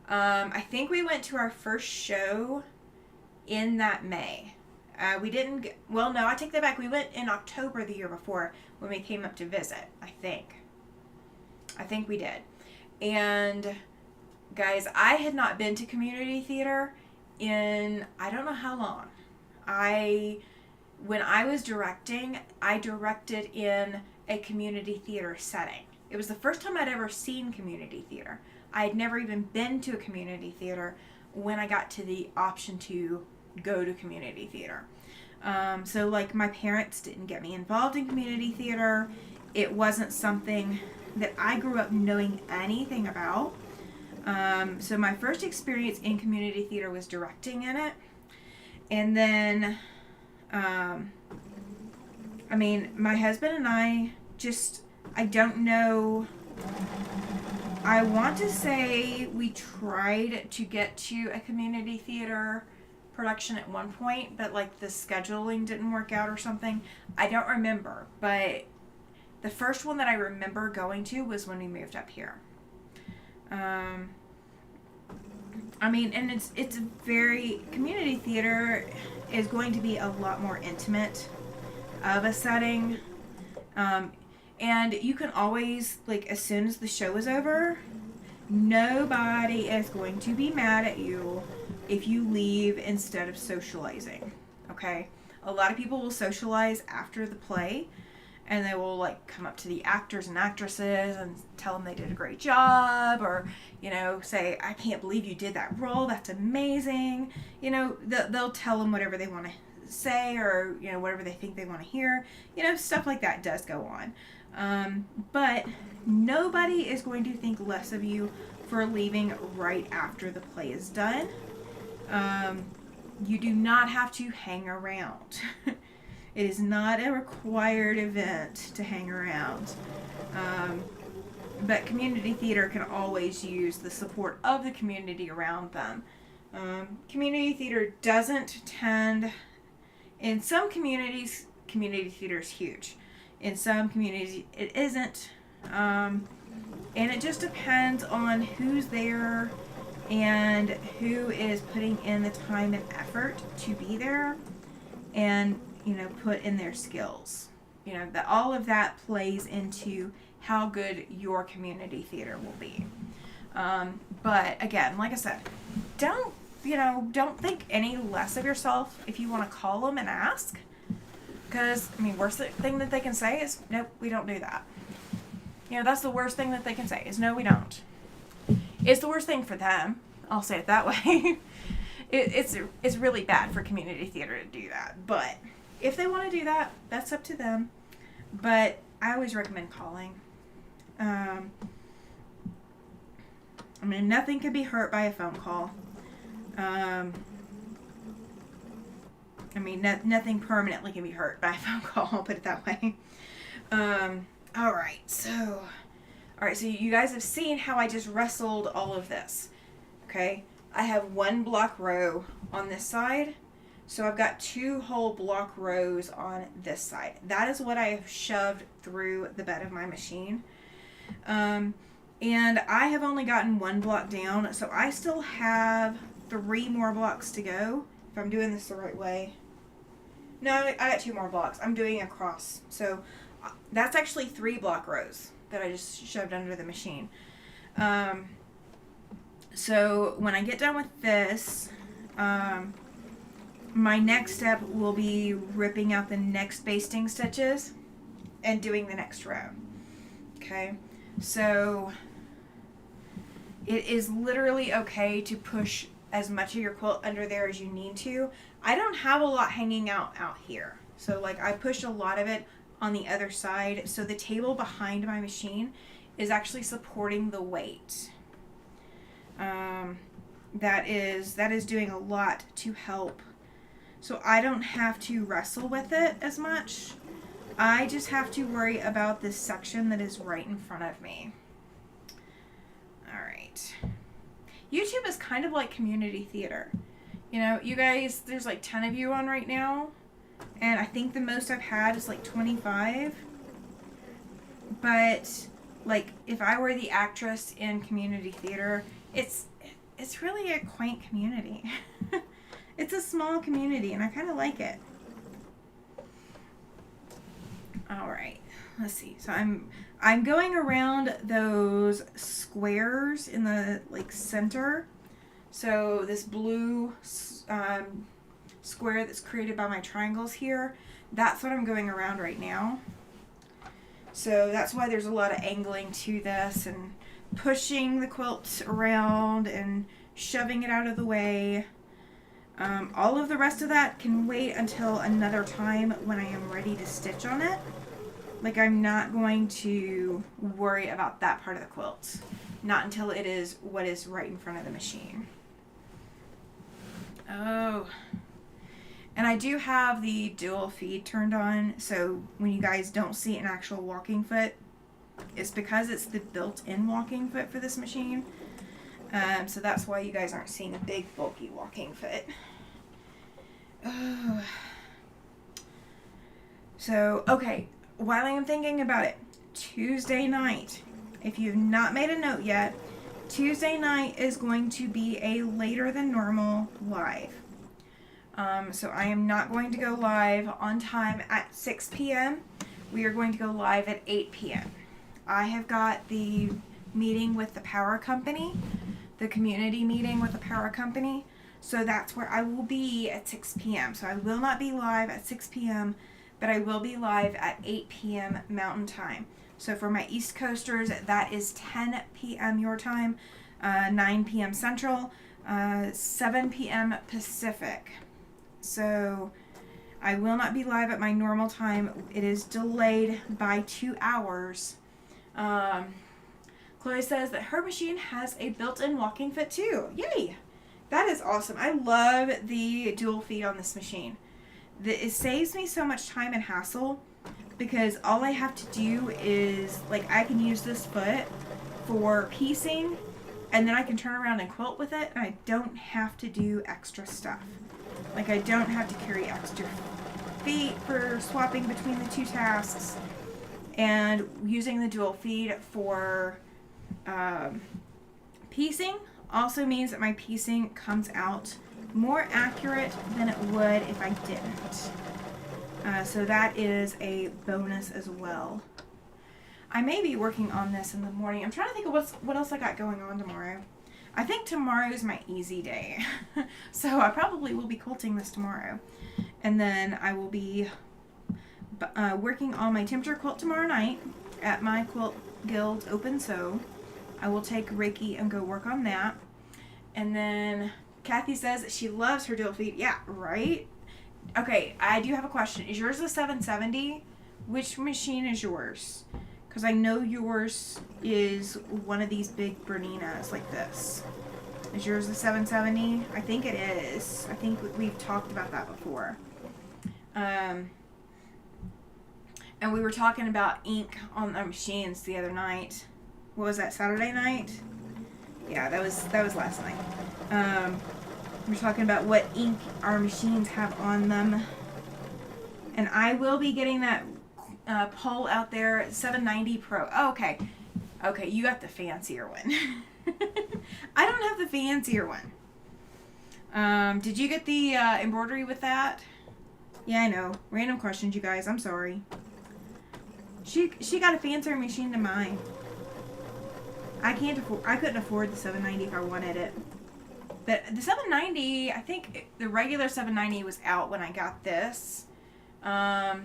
I think we went to our first show in that May. We didn't, well, no, I take that back. We went in October the year before when we came up to visit, I think we did. And guys, I had not been to community theater in, I don't know how long. When I was directing, I directed in a community theater setting. It was the first time I'd ever seen community theater. I had never even been to a community theater when I got to the option to go to community theater. So like my parents didn't get me involved in community theater. It wasn't something that I grew up knowing anything about. So my first experience in community theater was directing in it. And then, my husband and I don't know, I want to say we tried to get to a community theater production at one point, but like the scheduling didn't work out or something. I don't remember, but the first one that I remember going to was when we moved up here. And it's very, community theater is going to be a lot more intimate of a setting. And you can always, like, as soon as the show is over, nobody is going to be mad at you if you leave instead of socializing. Okay? A lot of people will socialize after the play, and they will, like, come up to the actors and actresses and tell them they did a great job, or, say, I can't believe you did that role, that's amazing. They'll tell them whatever they want to say, or, whatever they think they want to hear. Stuff like that does go on. But nobody is going to think less of you for leaving right after the play is done. You do not have to hang around. It is not a required event to hang around. But community theater can always use the support of the community around them. Community theater doesn't tend, in some communities, community theater is huge. In some communities, it isn't. And it just depends on who's there and who is putting in the time and effort to be there and, put in their skills. That all of that plays into how good your community theater will be. But again, like I said, don't think any less of yourself if you want to call them and ask. Because, worst thing that they can say is, nope, we don't do that. That's the worst thing that they can say is, no, we don't. It's the worst thing for them. I'll say it that way. It's really bad for community theater to do that. But if they want to do that, that's up to them. But I always recommend calling. Nothing could be hurt by a phone call. Nothing permanently can be hurt by a phone call, I'll put it that way. Alright, so you guys have seen how I just wrestled all of this. Okay, I have one block row on this side, so I've got 2 whole block rows on this side. That is what I have shoved through the bed of my machine. And I have only gotten 1 block down, so I still have 3 more blocks to go, if I'm doing this the right way. No, I got 2 more blocks. I'm doing a cross. So that's actually 3 block rows that I just shoved under the machine. So when I get done with this, my next step will be ripping out the next basting stitches and doing the next row. Okay, so it is literally okay to push as much of your quilt under there as you need to. I don't have a lot hanging out here. So like I pushed a lot of it on the other side. So the table behind my machine is actually supporting the weight. That is doing a lot to help. So I don't have to wrestle with it as much. I just have to worry about this section that is right in front of me. All right. YouTube is kind of like community theater. You know, you guys, there's like 10 of you on right now, and I think the most I've had is like 25. But like, if I were the actress in community theater, it's really a quaint community. It's a small community, and I kind of like it. All right, let's see. So I'm going around those squares in the like center. So this blue square that's created by my triangles here, that's what I'm going around right now. So that's why there's a lot of angling to this and pushing the quilt around and shoving it out of the way. All of the rest of that can wait until another time when I am ready to stitch on it. Like, I'm not going to worry about that part of the quilt. Not until it is what is right in front of the machine. Oh. And I do have the dual feed turned on, so when you guys don't see an actual walking foot, it's because it's the built-in walking foot for this machine. So that's why you guys aren't seeing a big, bulky walking foot. Oh. So, okay, while I am thinking about it, Tuesday night, if you've not made a note yet, Tuesday night is going to be a later than normal live. So I am not going to go live on time at 6 p.m. We are going to go live at 8 p.m. I have got the meeting with the power company, the community meeting with the power company. So that's where I will be at 6 p.m. So I will not be live at 6 p.m., but I will be live at 8 p.m. Mountain Time. So for my East Coasters, that is 10 p.m. your time, 9 p.m. Central, 7 p.m. Pacific. So I will not be live at my normal time. It is delayed by 2 hours. Chloe says that her machine has a built-in walking foot too. Yay! That is awesome. I love the dual feet on this machine. It saves me so much time and hassle because all I have to do is, like, I can use this foot for piecing and then I can turn around and quilt with it and I don't have to do extra stuff. Like, I don't have to carry extra feet for swapping between the two tasks. And using the dual feed for piecing also means that my piecing comes out more accurate than it would if I didn't. So that is a bonus as well. I may be working on this in the morning. I'm trying to think of what else I got going on tomorrow. I think tomorrow is my easy day. So I probably will be quilting this tomorrow. And then I will be working on my temperature quilt tomorrow night at my Quilt Guild Open Sew. I will take Reiki and go work on that. And then Kathy says that she loves her dual feet. Yeah, right? Okay, I do have a question. Is yours a 770? Which machine is yours? Because I know yours is one of these big Berninas like this. Is yours a 770? I think it is. I think we've talked about that before. And we were talking about ink on our machines the other night. What was that, Saturday night? Yeah, that was last night. We're talking about what ink our machines have on them. And I will be getting that poll out there, 790 Pro. Oh, okay. Okay, you got the fancier one. I don't have the fancier one. Did you get the embroidery with that? Yeah, I know. Random questions, you guys. I'm sorry. She got a fancier machine than mine. I couldn't afford the 790 if I wanted it. But the 790, I think the regular 790 was out when I got this. Do I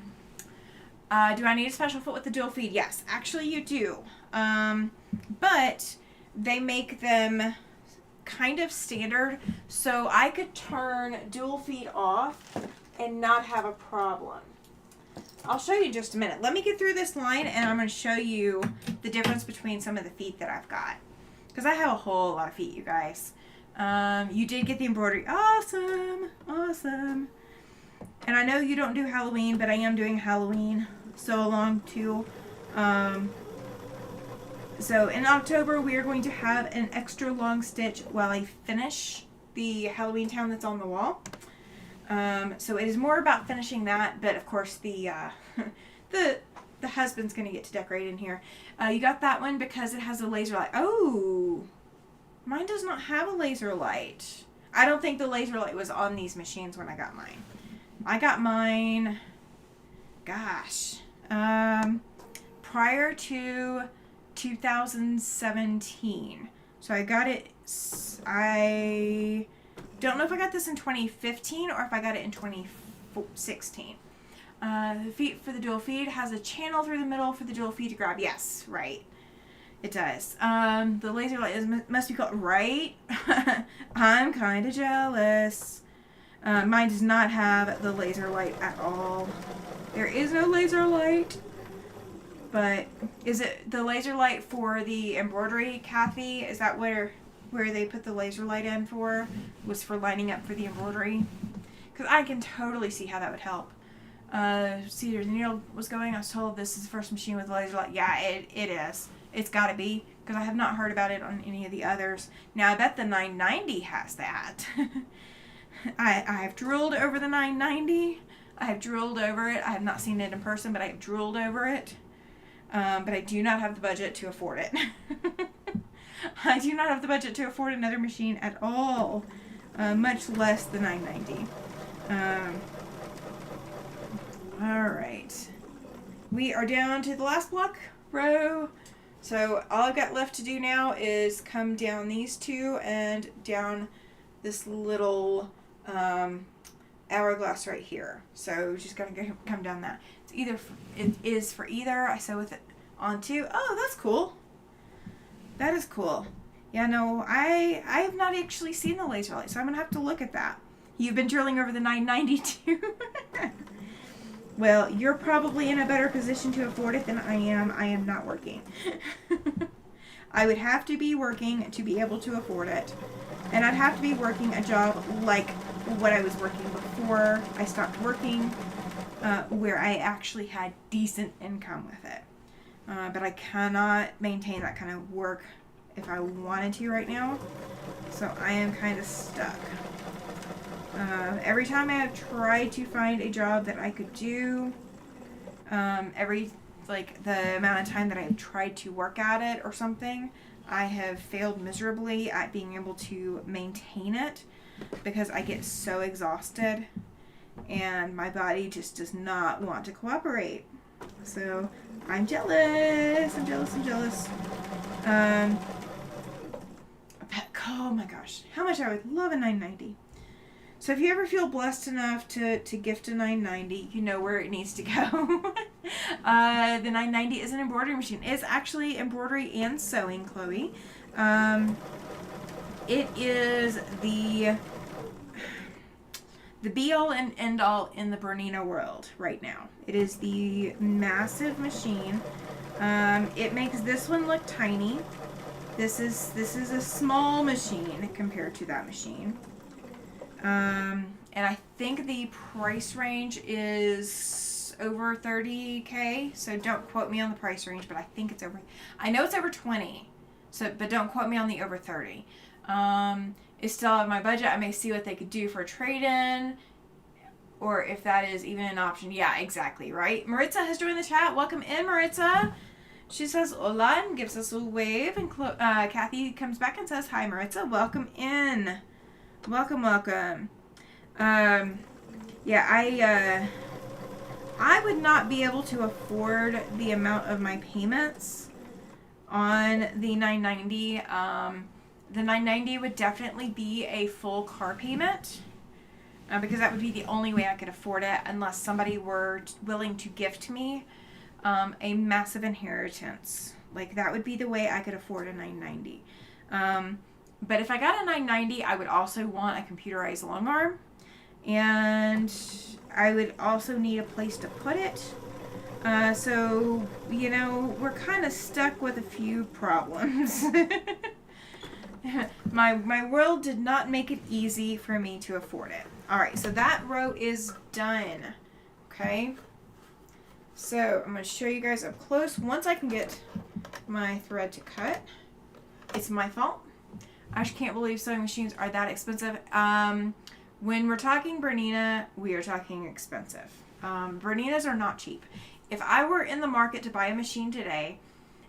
need a special foot with the dual feed? Yes, actually you do. But they make them kind of standard, so I could turn dual feed off and not have a problem. I'll show you in just a minute. Let me get through this line and I'm going to show you the difference between some of the feet that I've got. Because I have a whole lot of feet, you guys. You did get the embroidery. Awesome. Awesome. And I know you don't do Halloween, but I am doing Halloween sew along too. So in October, we are going to have an extra long stitch while I finish the Halloween town that's on the wall. So it is more about finishing that, but of course the the husband's going to get to decorate in here. You got that one because it has a laser light. Oh, mine does not have a laser light. I don't think the laser light was on these machines when I got mine. I got mine, gosh, prior to 2017. So I got it, I don't know if I got this in 2015 or if I got it in 2016. The feet for the dual feed has a channel through the middle for the dual feed to grab. Yes, right. It does. The laser light must be called, right? I'm kind of jealous. Mine does not have the laser light at all. There is no laser light. But is it the laser light for the embroidery, Kathy? Is that where they put the laser light in for? Was for lining up for the embroidery? Because I can totally see how that would help. See, the needle was going. I was told this is the first machine with a laser light. Yeah, it is. It's got to be. Because I have not heard about it on any of the others. Now, I bet the 990 has that. I have drooled over the 990. I have drooled over it. I have not seen it in person, but I have drooled over it. But I do not have the budget to afford it. I do not have the budget to afford another machine at all, much less the 990. All right. We are down to the last block row. So all I've got left to do now is come down these two and down this little hourglass right here. So just gonna come down that. It is for either. I sew with it on two. Oh, that's cool. That is cool. Yeah, no, I have not actually seen the laser light, so I'm gonna have to look at that. You've been drilling over the 992. Well, you're probably in a better position to afford it than I am. I am not working. I would have to be working to be able to afford it. And I'd have to be working a job like what I was working before I stopped working, where I actually had decent income with it. But I cannot maintain that kind of work if I wanted to right now. So I am kind of stuck. Every time I have tried to find a job that I could do, the amount of time that I have tried to work at it or something, I have failed miserably at being able to maintain it because I get so exhausted and my body just does not want to cooperate. So I'm jealous. Oh my gosh, how much I would love a 990. So if you ever feel blessed enough to gift a 990, you know where it needs to go. The 990 is an embroidery machine. It's actually embroidery and sewing, Chloe. It is the be-all and end-all in the Bernina world right now. It is the massive machine. It makes this one look tiny. This is a small machine compared to that machine. And I think the price range is over $30K, so don't quote me on the price range, but I think it's over, I know it's over 20, so, but don't quote me on the over 30. It's still out of my budget. I may see what they could do for a trade-in, or if that is even an option. Yeah, exactly, right? Maritza has joined the chat. Welcome in, Maritza. She says hola and gives us a wave, and Kathy comes back and says hi, Maritza. Welcome in. Welcome. Yeah, I would not be able to afford the amount of my payments on the 990. The 990 would definitely be a full car payment, because that would be the only way I could afford it unless somebody were willing to gift me a massive inheritance. Like, that would be the way I could afford a 990. But if I got a 990, I would also want a computerized long arm. And I would also need a place to put it. So, you know, we're kind of stuck with a few problems. My world did not make it easy for me to afford it. Alright, so that row is done. Okay. So I'm going to show you guys up close once I can get my thread to cut. It's my fault. I just can't believe sewing machines are that expensive. When we're talking Bernina, we are talking expensive. Berninas are not cheap. If I were in the market to buy a machine today,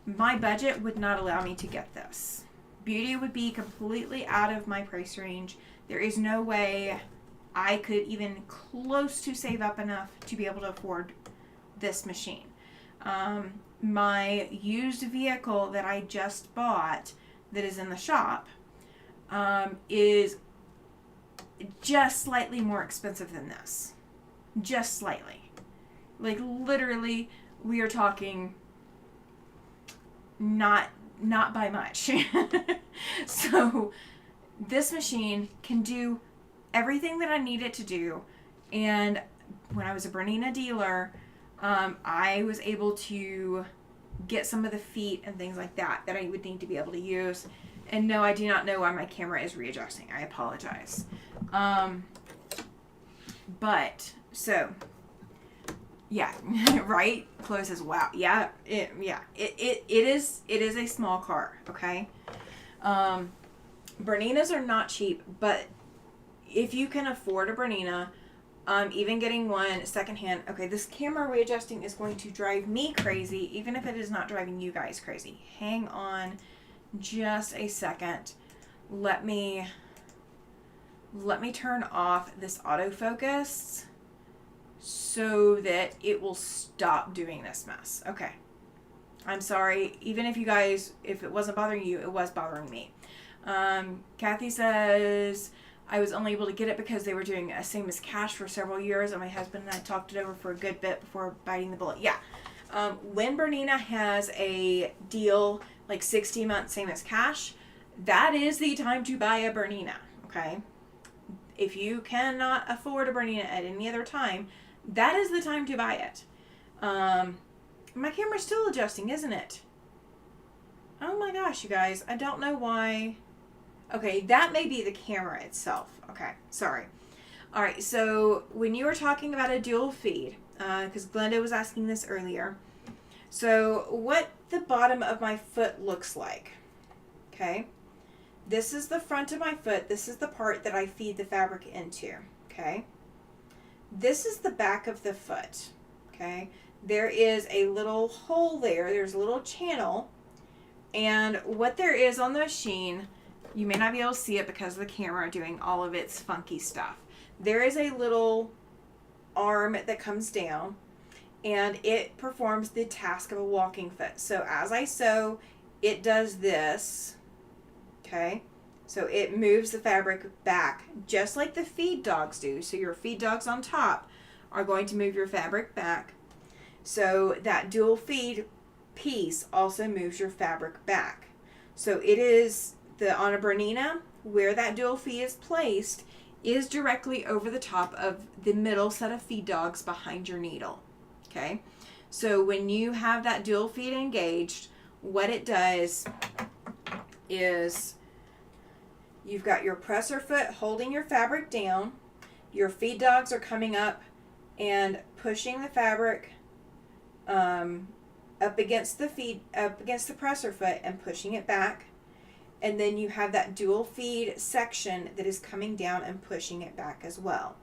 my budget would not allow me to get this. Beauty would be completely out of my price range. There is no way I could even close to save up enough to be able to afford this machine. My used vehicle that I just bought that is in the shop is just slightly more expensive than this. Just slightly. Like literally, we are talking not by much. So this machine can do everything that I need it to do. And when I was a Bernina dealer, I was able to get some of the feet and things like that I would need to be able to use. And no, I do not know why my camera is readjusting. I apologize. But so yeah, right? Chloe says, wow. Yeah, it is a small car, okay? Berninas are not cheap, but if you can afford a Bernina, even getting one secondhand, okay, this camera readjusting is going to drive me crazy, even if it is not driving you guys crazy. Hang on just a second. Let me turn off this autofocus so that it will stop doing this mess. Okay. I'm sorry. Even if you guys, if it wasn't bothering you, it was bothering me. Kathy says, I was only able to get it because they were doing a same as cash for several years, and my husband and I talked it over for a good bit before biting the bullet. Yeah. When Bernina has a deal, like 60 months same as cash, that is the time to buy a Bernina, okay? If you cannot afford a Bernina at any other time, that is the time to buy it. My camera's still adjusting, isn't it? Oh my gosh, you guys. I don't know why. Okay, that may be the camera itself. Okay, sorry. All right, so when you were talking about a dual feed, because Glenda was asking this earlier, so what the bottom of my foot looks like, okay? This is the front of my foot. This is the part that I feed the fabric into, okay? This is the back of the foot, okay? There is a little hole there. There's a little channel. And what there is on the machine, you may not be able to see it because of the camera doing all of its funky stuff. There is a little arm that comes down, and it performs the task of a walking foot. So as I sew, it does this, okay? So it moves the fabric back just like the feed dogs do. So your feed dogs on top are going to move your fabric back. So that dual feed piece also moves your fabric back. So it is on a Bernina, where that dual feed is placed is directly over the top of the middle set of feed dogs behind your needle. Okay? So when you have that dual feed engaged, what it does is you've got your presser foot holding your fabric down. Your feed dogs are coming up and pushing the fabric up against the presser foot and pushing it back. And then you have that dual feed section that is coming down and pushing it back as well.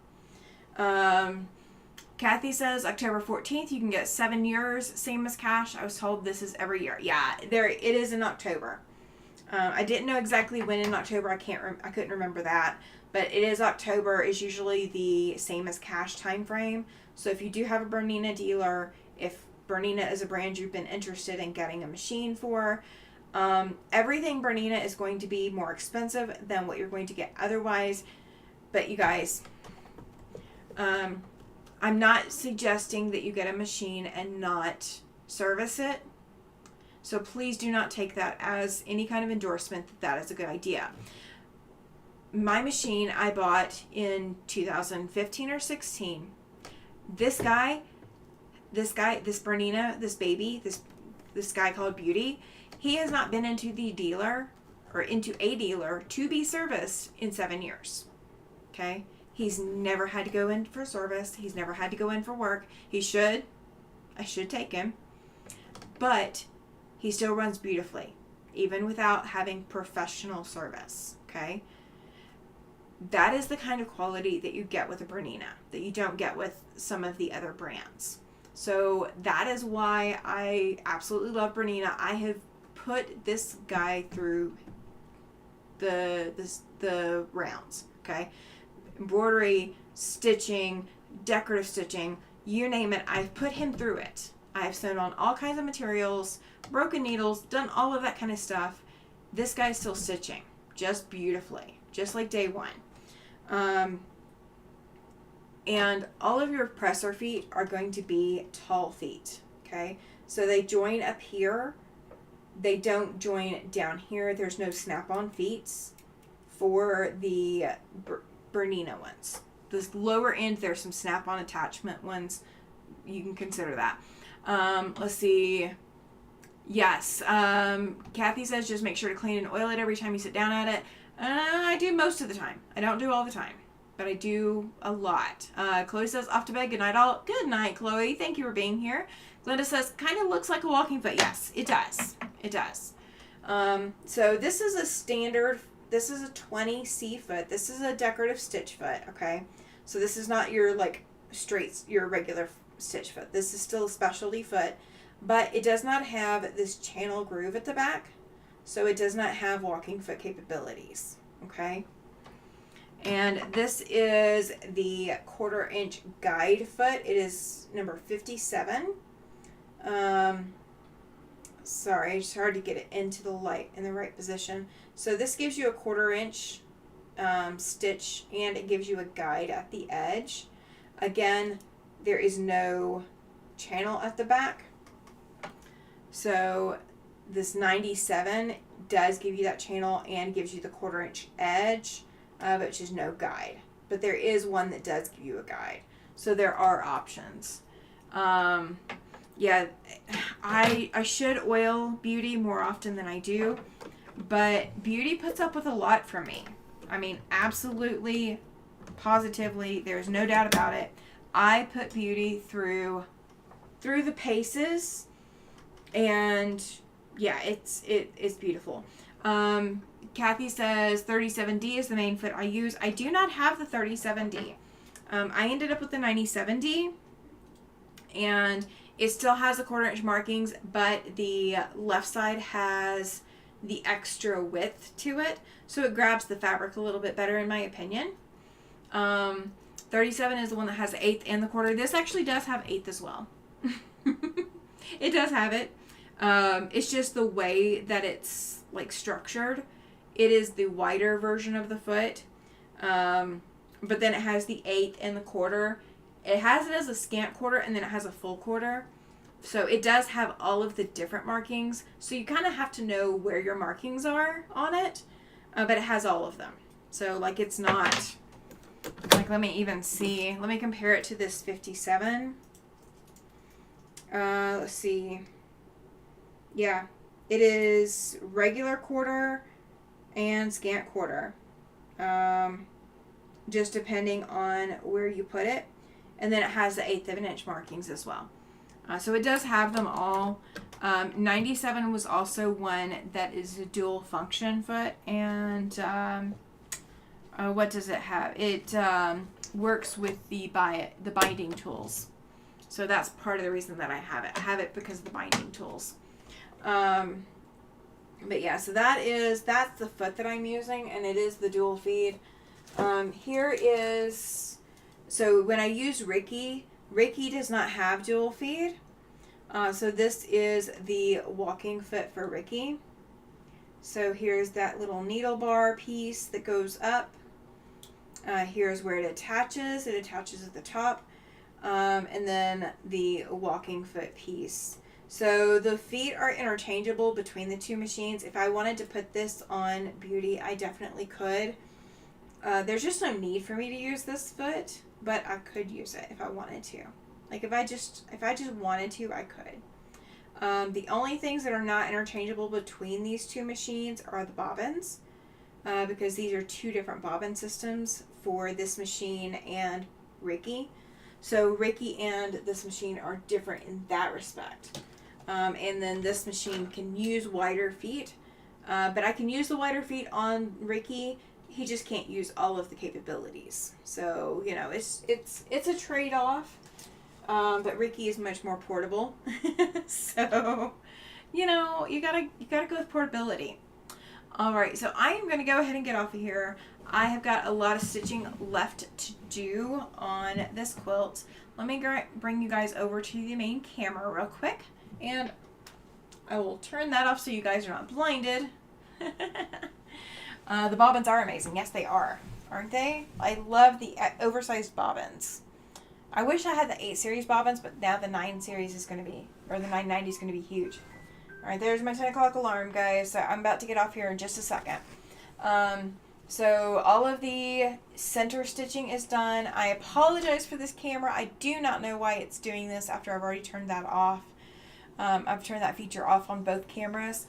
Kathy says October 14th, you can get 7 years, same as cash. I was told this is every year. Yeah, it is in October. I didn't know exactly when in October. I couldn't remember that, but it is October is usually the same as cash time frame. So if you do have a Bernina dealer, if Bernina is a brand you've been interested in getting a machine for, everything Bernina is going to be more expensive than what you're going to get otherwise. But you guys, I'm not suggesting that you get a machine and not service it. So please do not take that as any kind of endorsement that is a good idea. My machine I bought in 2015 or 16. This Bernina, this baby, this guy called Beauty, he has not been into a dealer to be serviced in 7 years. Okay? He's never had to go in for service. He's never had to go in for work. He should. I should take him. But he still runs beautifully, even without having professional service, okay? That is the kind of quality that you get with a Bernina, that you don't get with some of the other brands. So that is why I absolutely love Bernina. I have put this guy through the rounds, okay? Embroidery, stitching, decorative stitching, you name it, I've put him through it. I've sewn on all kinds of materials, broken needles, done all of that kind of stuff. This guy's still stitching just beautifully, just like day one. And all of your presser feet are going to be tall feet, okay? So they join up here. They don't join down here. There's no snap-on feet for the Bernina ones. This lower end, there's some snap-on attachment ones. You can consider that. Let's see. Yes. Kathy says just make sure to clean and oil it every time you sit down at it. I do most of the time. I don't do all the time, but I do a lot. Chloe says off to bed. Good night all. Good night, Chloe. Thank you for being here. Glenda says kind of looks like a walking foot. Yes, it does. It does. So this is a standard. This is a 20C foot. This is a decorative stitch foot. Okay. So this is not your like straight, your regular stitch foot. This is still a specialty foot, but it does not have this channel groove at the back. So it does not have walking foot capabilities, okay? And this is the 1/4 inch guide foot. It is number 57. Sorry, it's hard to get it into the light in the right position. So this gives you a 1/4 inch stitch, and it gives you a guide at the edge. Again, there is no channel at the back. So this 97 does give you that channel and gives you the 1/4 inch edge, which is no guide. But there is one that does give you a guide. So there are options. Yeah, I should oil Beauty more often than I do. But Beauty puts up with a lot from me. I mean, absolutely, positively, there's no doubt about it. I put Beauty through the paces, and yeah, it's beautiful. Kathy says 37D is the main foot I use. I do not have the 37D. I ended up with the 97D, and it still has the 1/4 inch markings, but the left side has the extra width to it, so it grabs the fabric a little bit better in my opinion. 37 is the one that has the 1/8 and the 1/4. This actually does have 1/8 as well. It does have it. It's just the way that it's like structured. It is the wider version of the foot, but then it has the 1/8 and the 1/4. It has it as a scant 1/4, and then it has a full 1/4. So it does have all of the different markings. So you kind of have to know where your markings are on it, but it has all of them. So like it's not like, let me even see. Let me compare it to this 57. Let's see. Yeah, it is regular 1/4 and scant 1/4. Just depending on where you put it. And then it has the 1/8 of an inch markings as well. So it does have them all. 97 was also one that is a dual function foot. And what does it have? It works with the binding tools. So that's part of the reason that I have it. I have it because of the binding tools. But yeah, so that's the foot that I'm using, and it is the dual feed. Here is, so when I use Ricky does not have dual feed. So this is the walking foot for Ricky. So here's that little needle bar piece that goes up. Here's where it attaches. It attaches at the top. And then the walking foot piece. So the feet are interchangeable between the two machines. If I wanted to put this on Beauty, I definitely could. There's just no need for me to use this foot, but I could use it if I wanted to. Like if I just wanted to, I could. The only things that are not interchangeable between these two machines are the bobbins, because these are two different bobbin systems for this machine and Ricky. So Ricky and this machine are different in that respect. And then this machine can use wider feet, but I can use the wider feet on Ricky. He just can't use all of the capabilities. So, you know, it's a trade-off. But Ricky is much more portable. So, you know, you gotta go with portability. All right, so I am gonna go ahead and get off of here. I have got a lot of stitching left to do on this quilt. Let me bring you guys over to the main camera real quick, and I will turn that off so you guys are not blinded. The bobbins are amazing. Yes, they are. Aren't they? I love the oversized bobbins. I wish I had the 8 series bobbins, but now the 9 series is going to be, or the 990 is going to be huge. All right, there's my 10 o'clock alarm, guys. So I'm about to get off here in just a second. So all of the center stitching is done. I apologize for this camera. I do not know why it's doing this after I've already turned that off. I've turned that feature off on both cameras.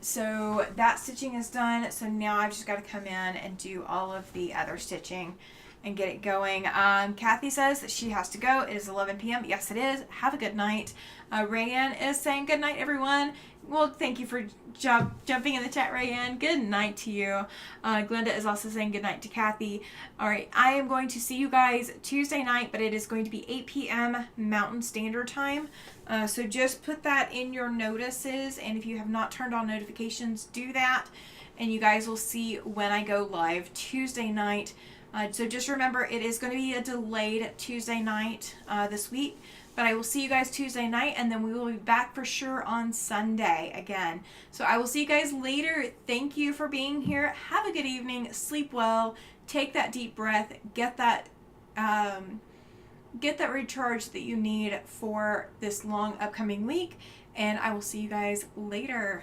So that stitching is done. So now I've just got to come in and do all of the other stitching and get it going. Kathy says that she has to go. It is 11 p.m. Yes, it is. Have a good night. Rayanne is saying good night, everyone. Well, thank you for jumping in the chat, Rayanne. Good night to you. Glenda is also saying good night to Kathy. All right, I am going to see you guys Tuesday night, but it is going to be 8 p.m. Mountain Standard Time. So just put that in your notices, and if you have not turned on notifications, do that, and you guys will see when I go live Tuesday night. So just remember, it is going to be a delayed Tuesday night this week. But I will see you guys Tuesday night, and then we will be back for sure on Sunday again. So I will see you guys later. Thank you for being here. Have a good evening. Sleep well. Take that deep breath. Get that recharge that you need for this long upcoming week. And I will see you guys later.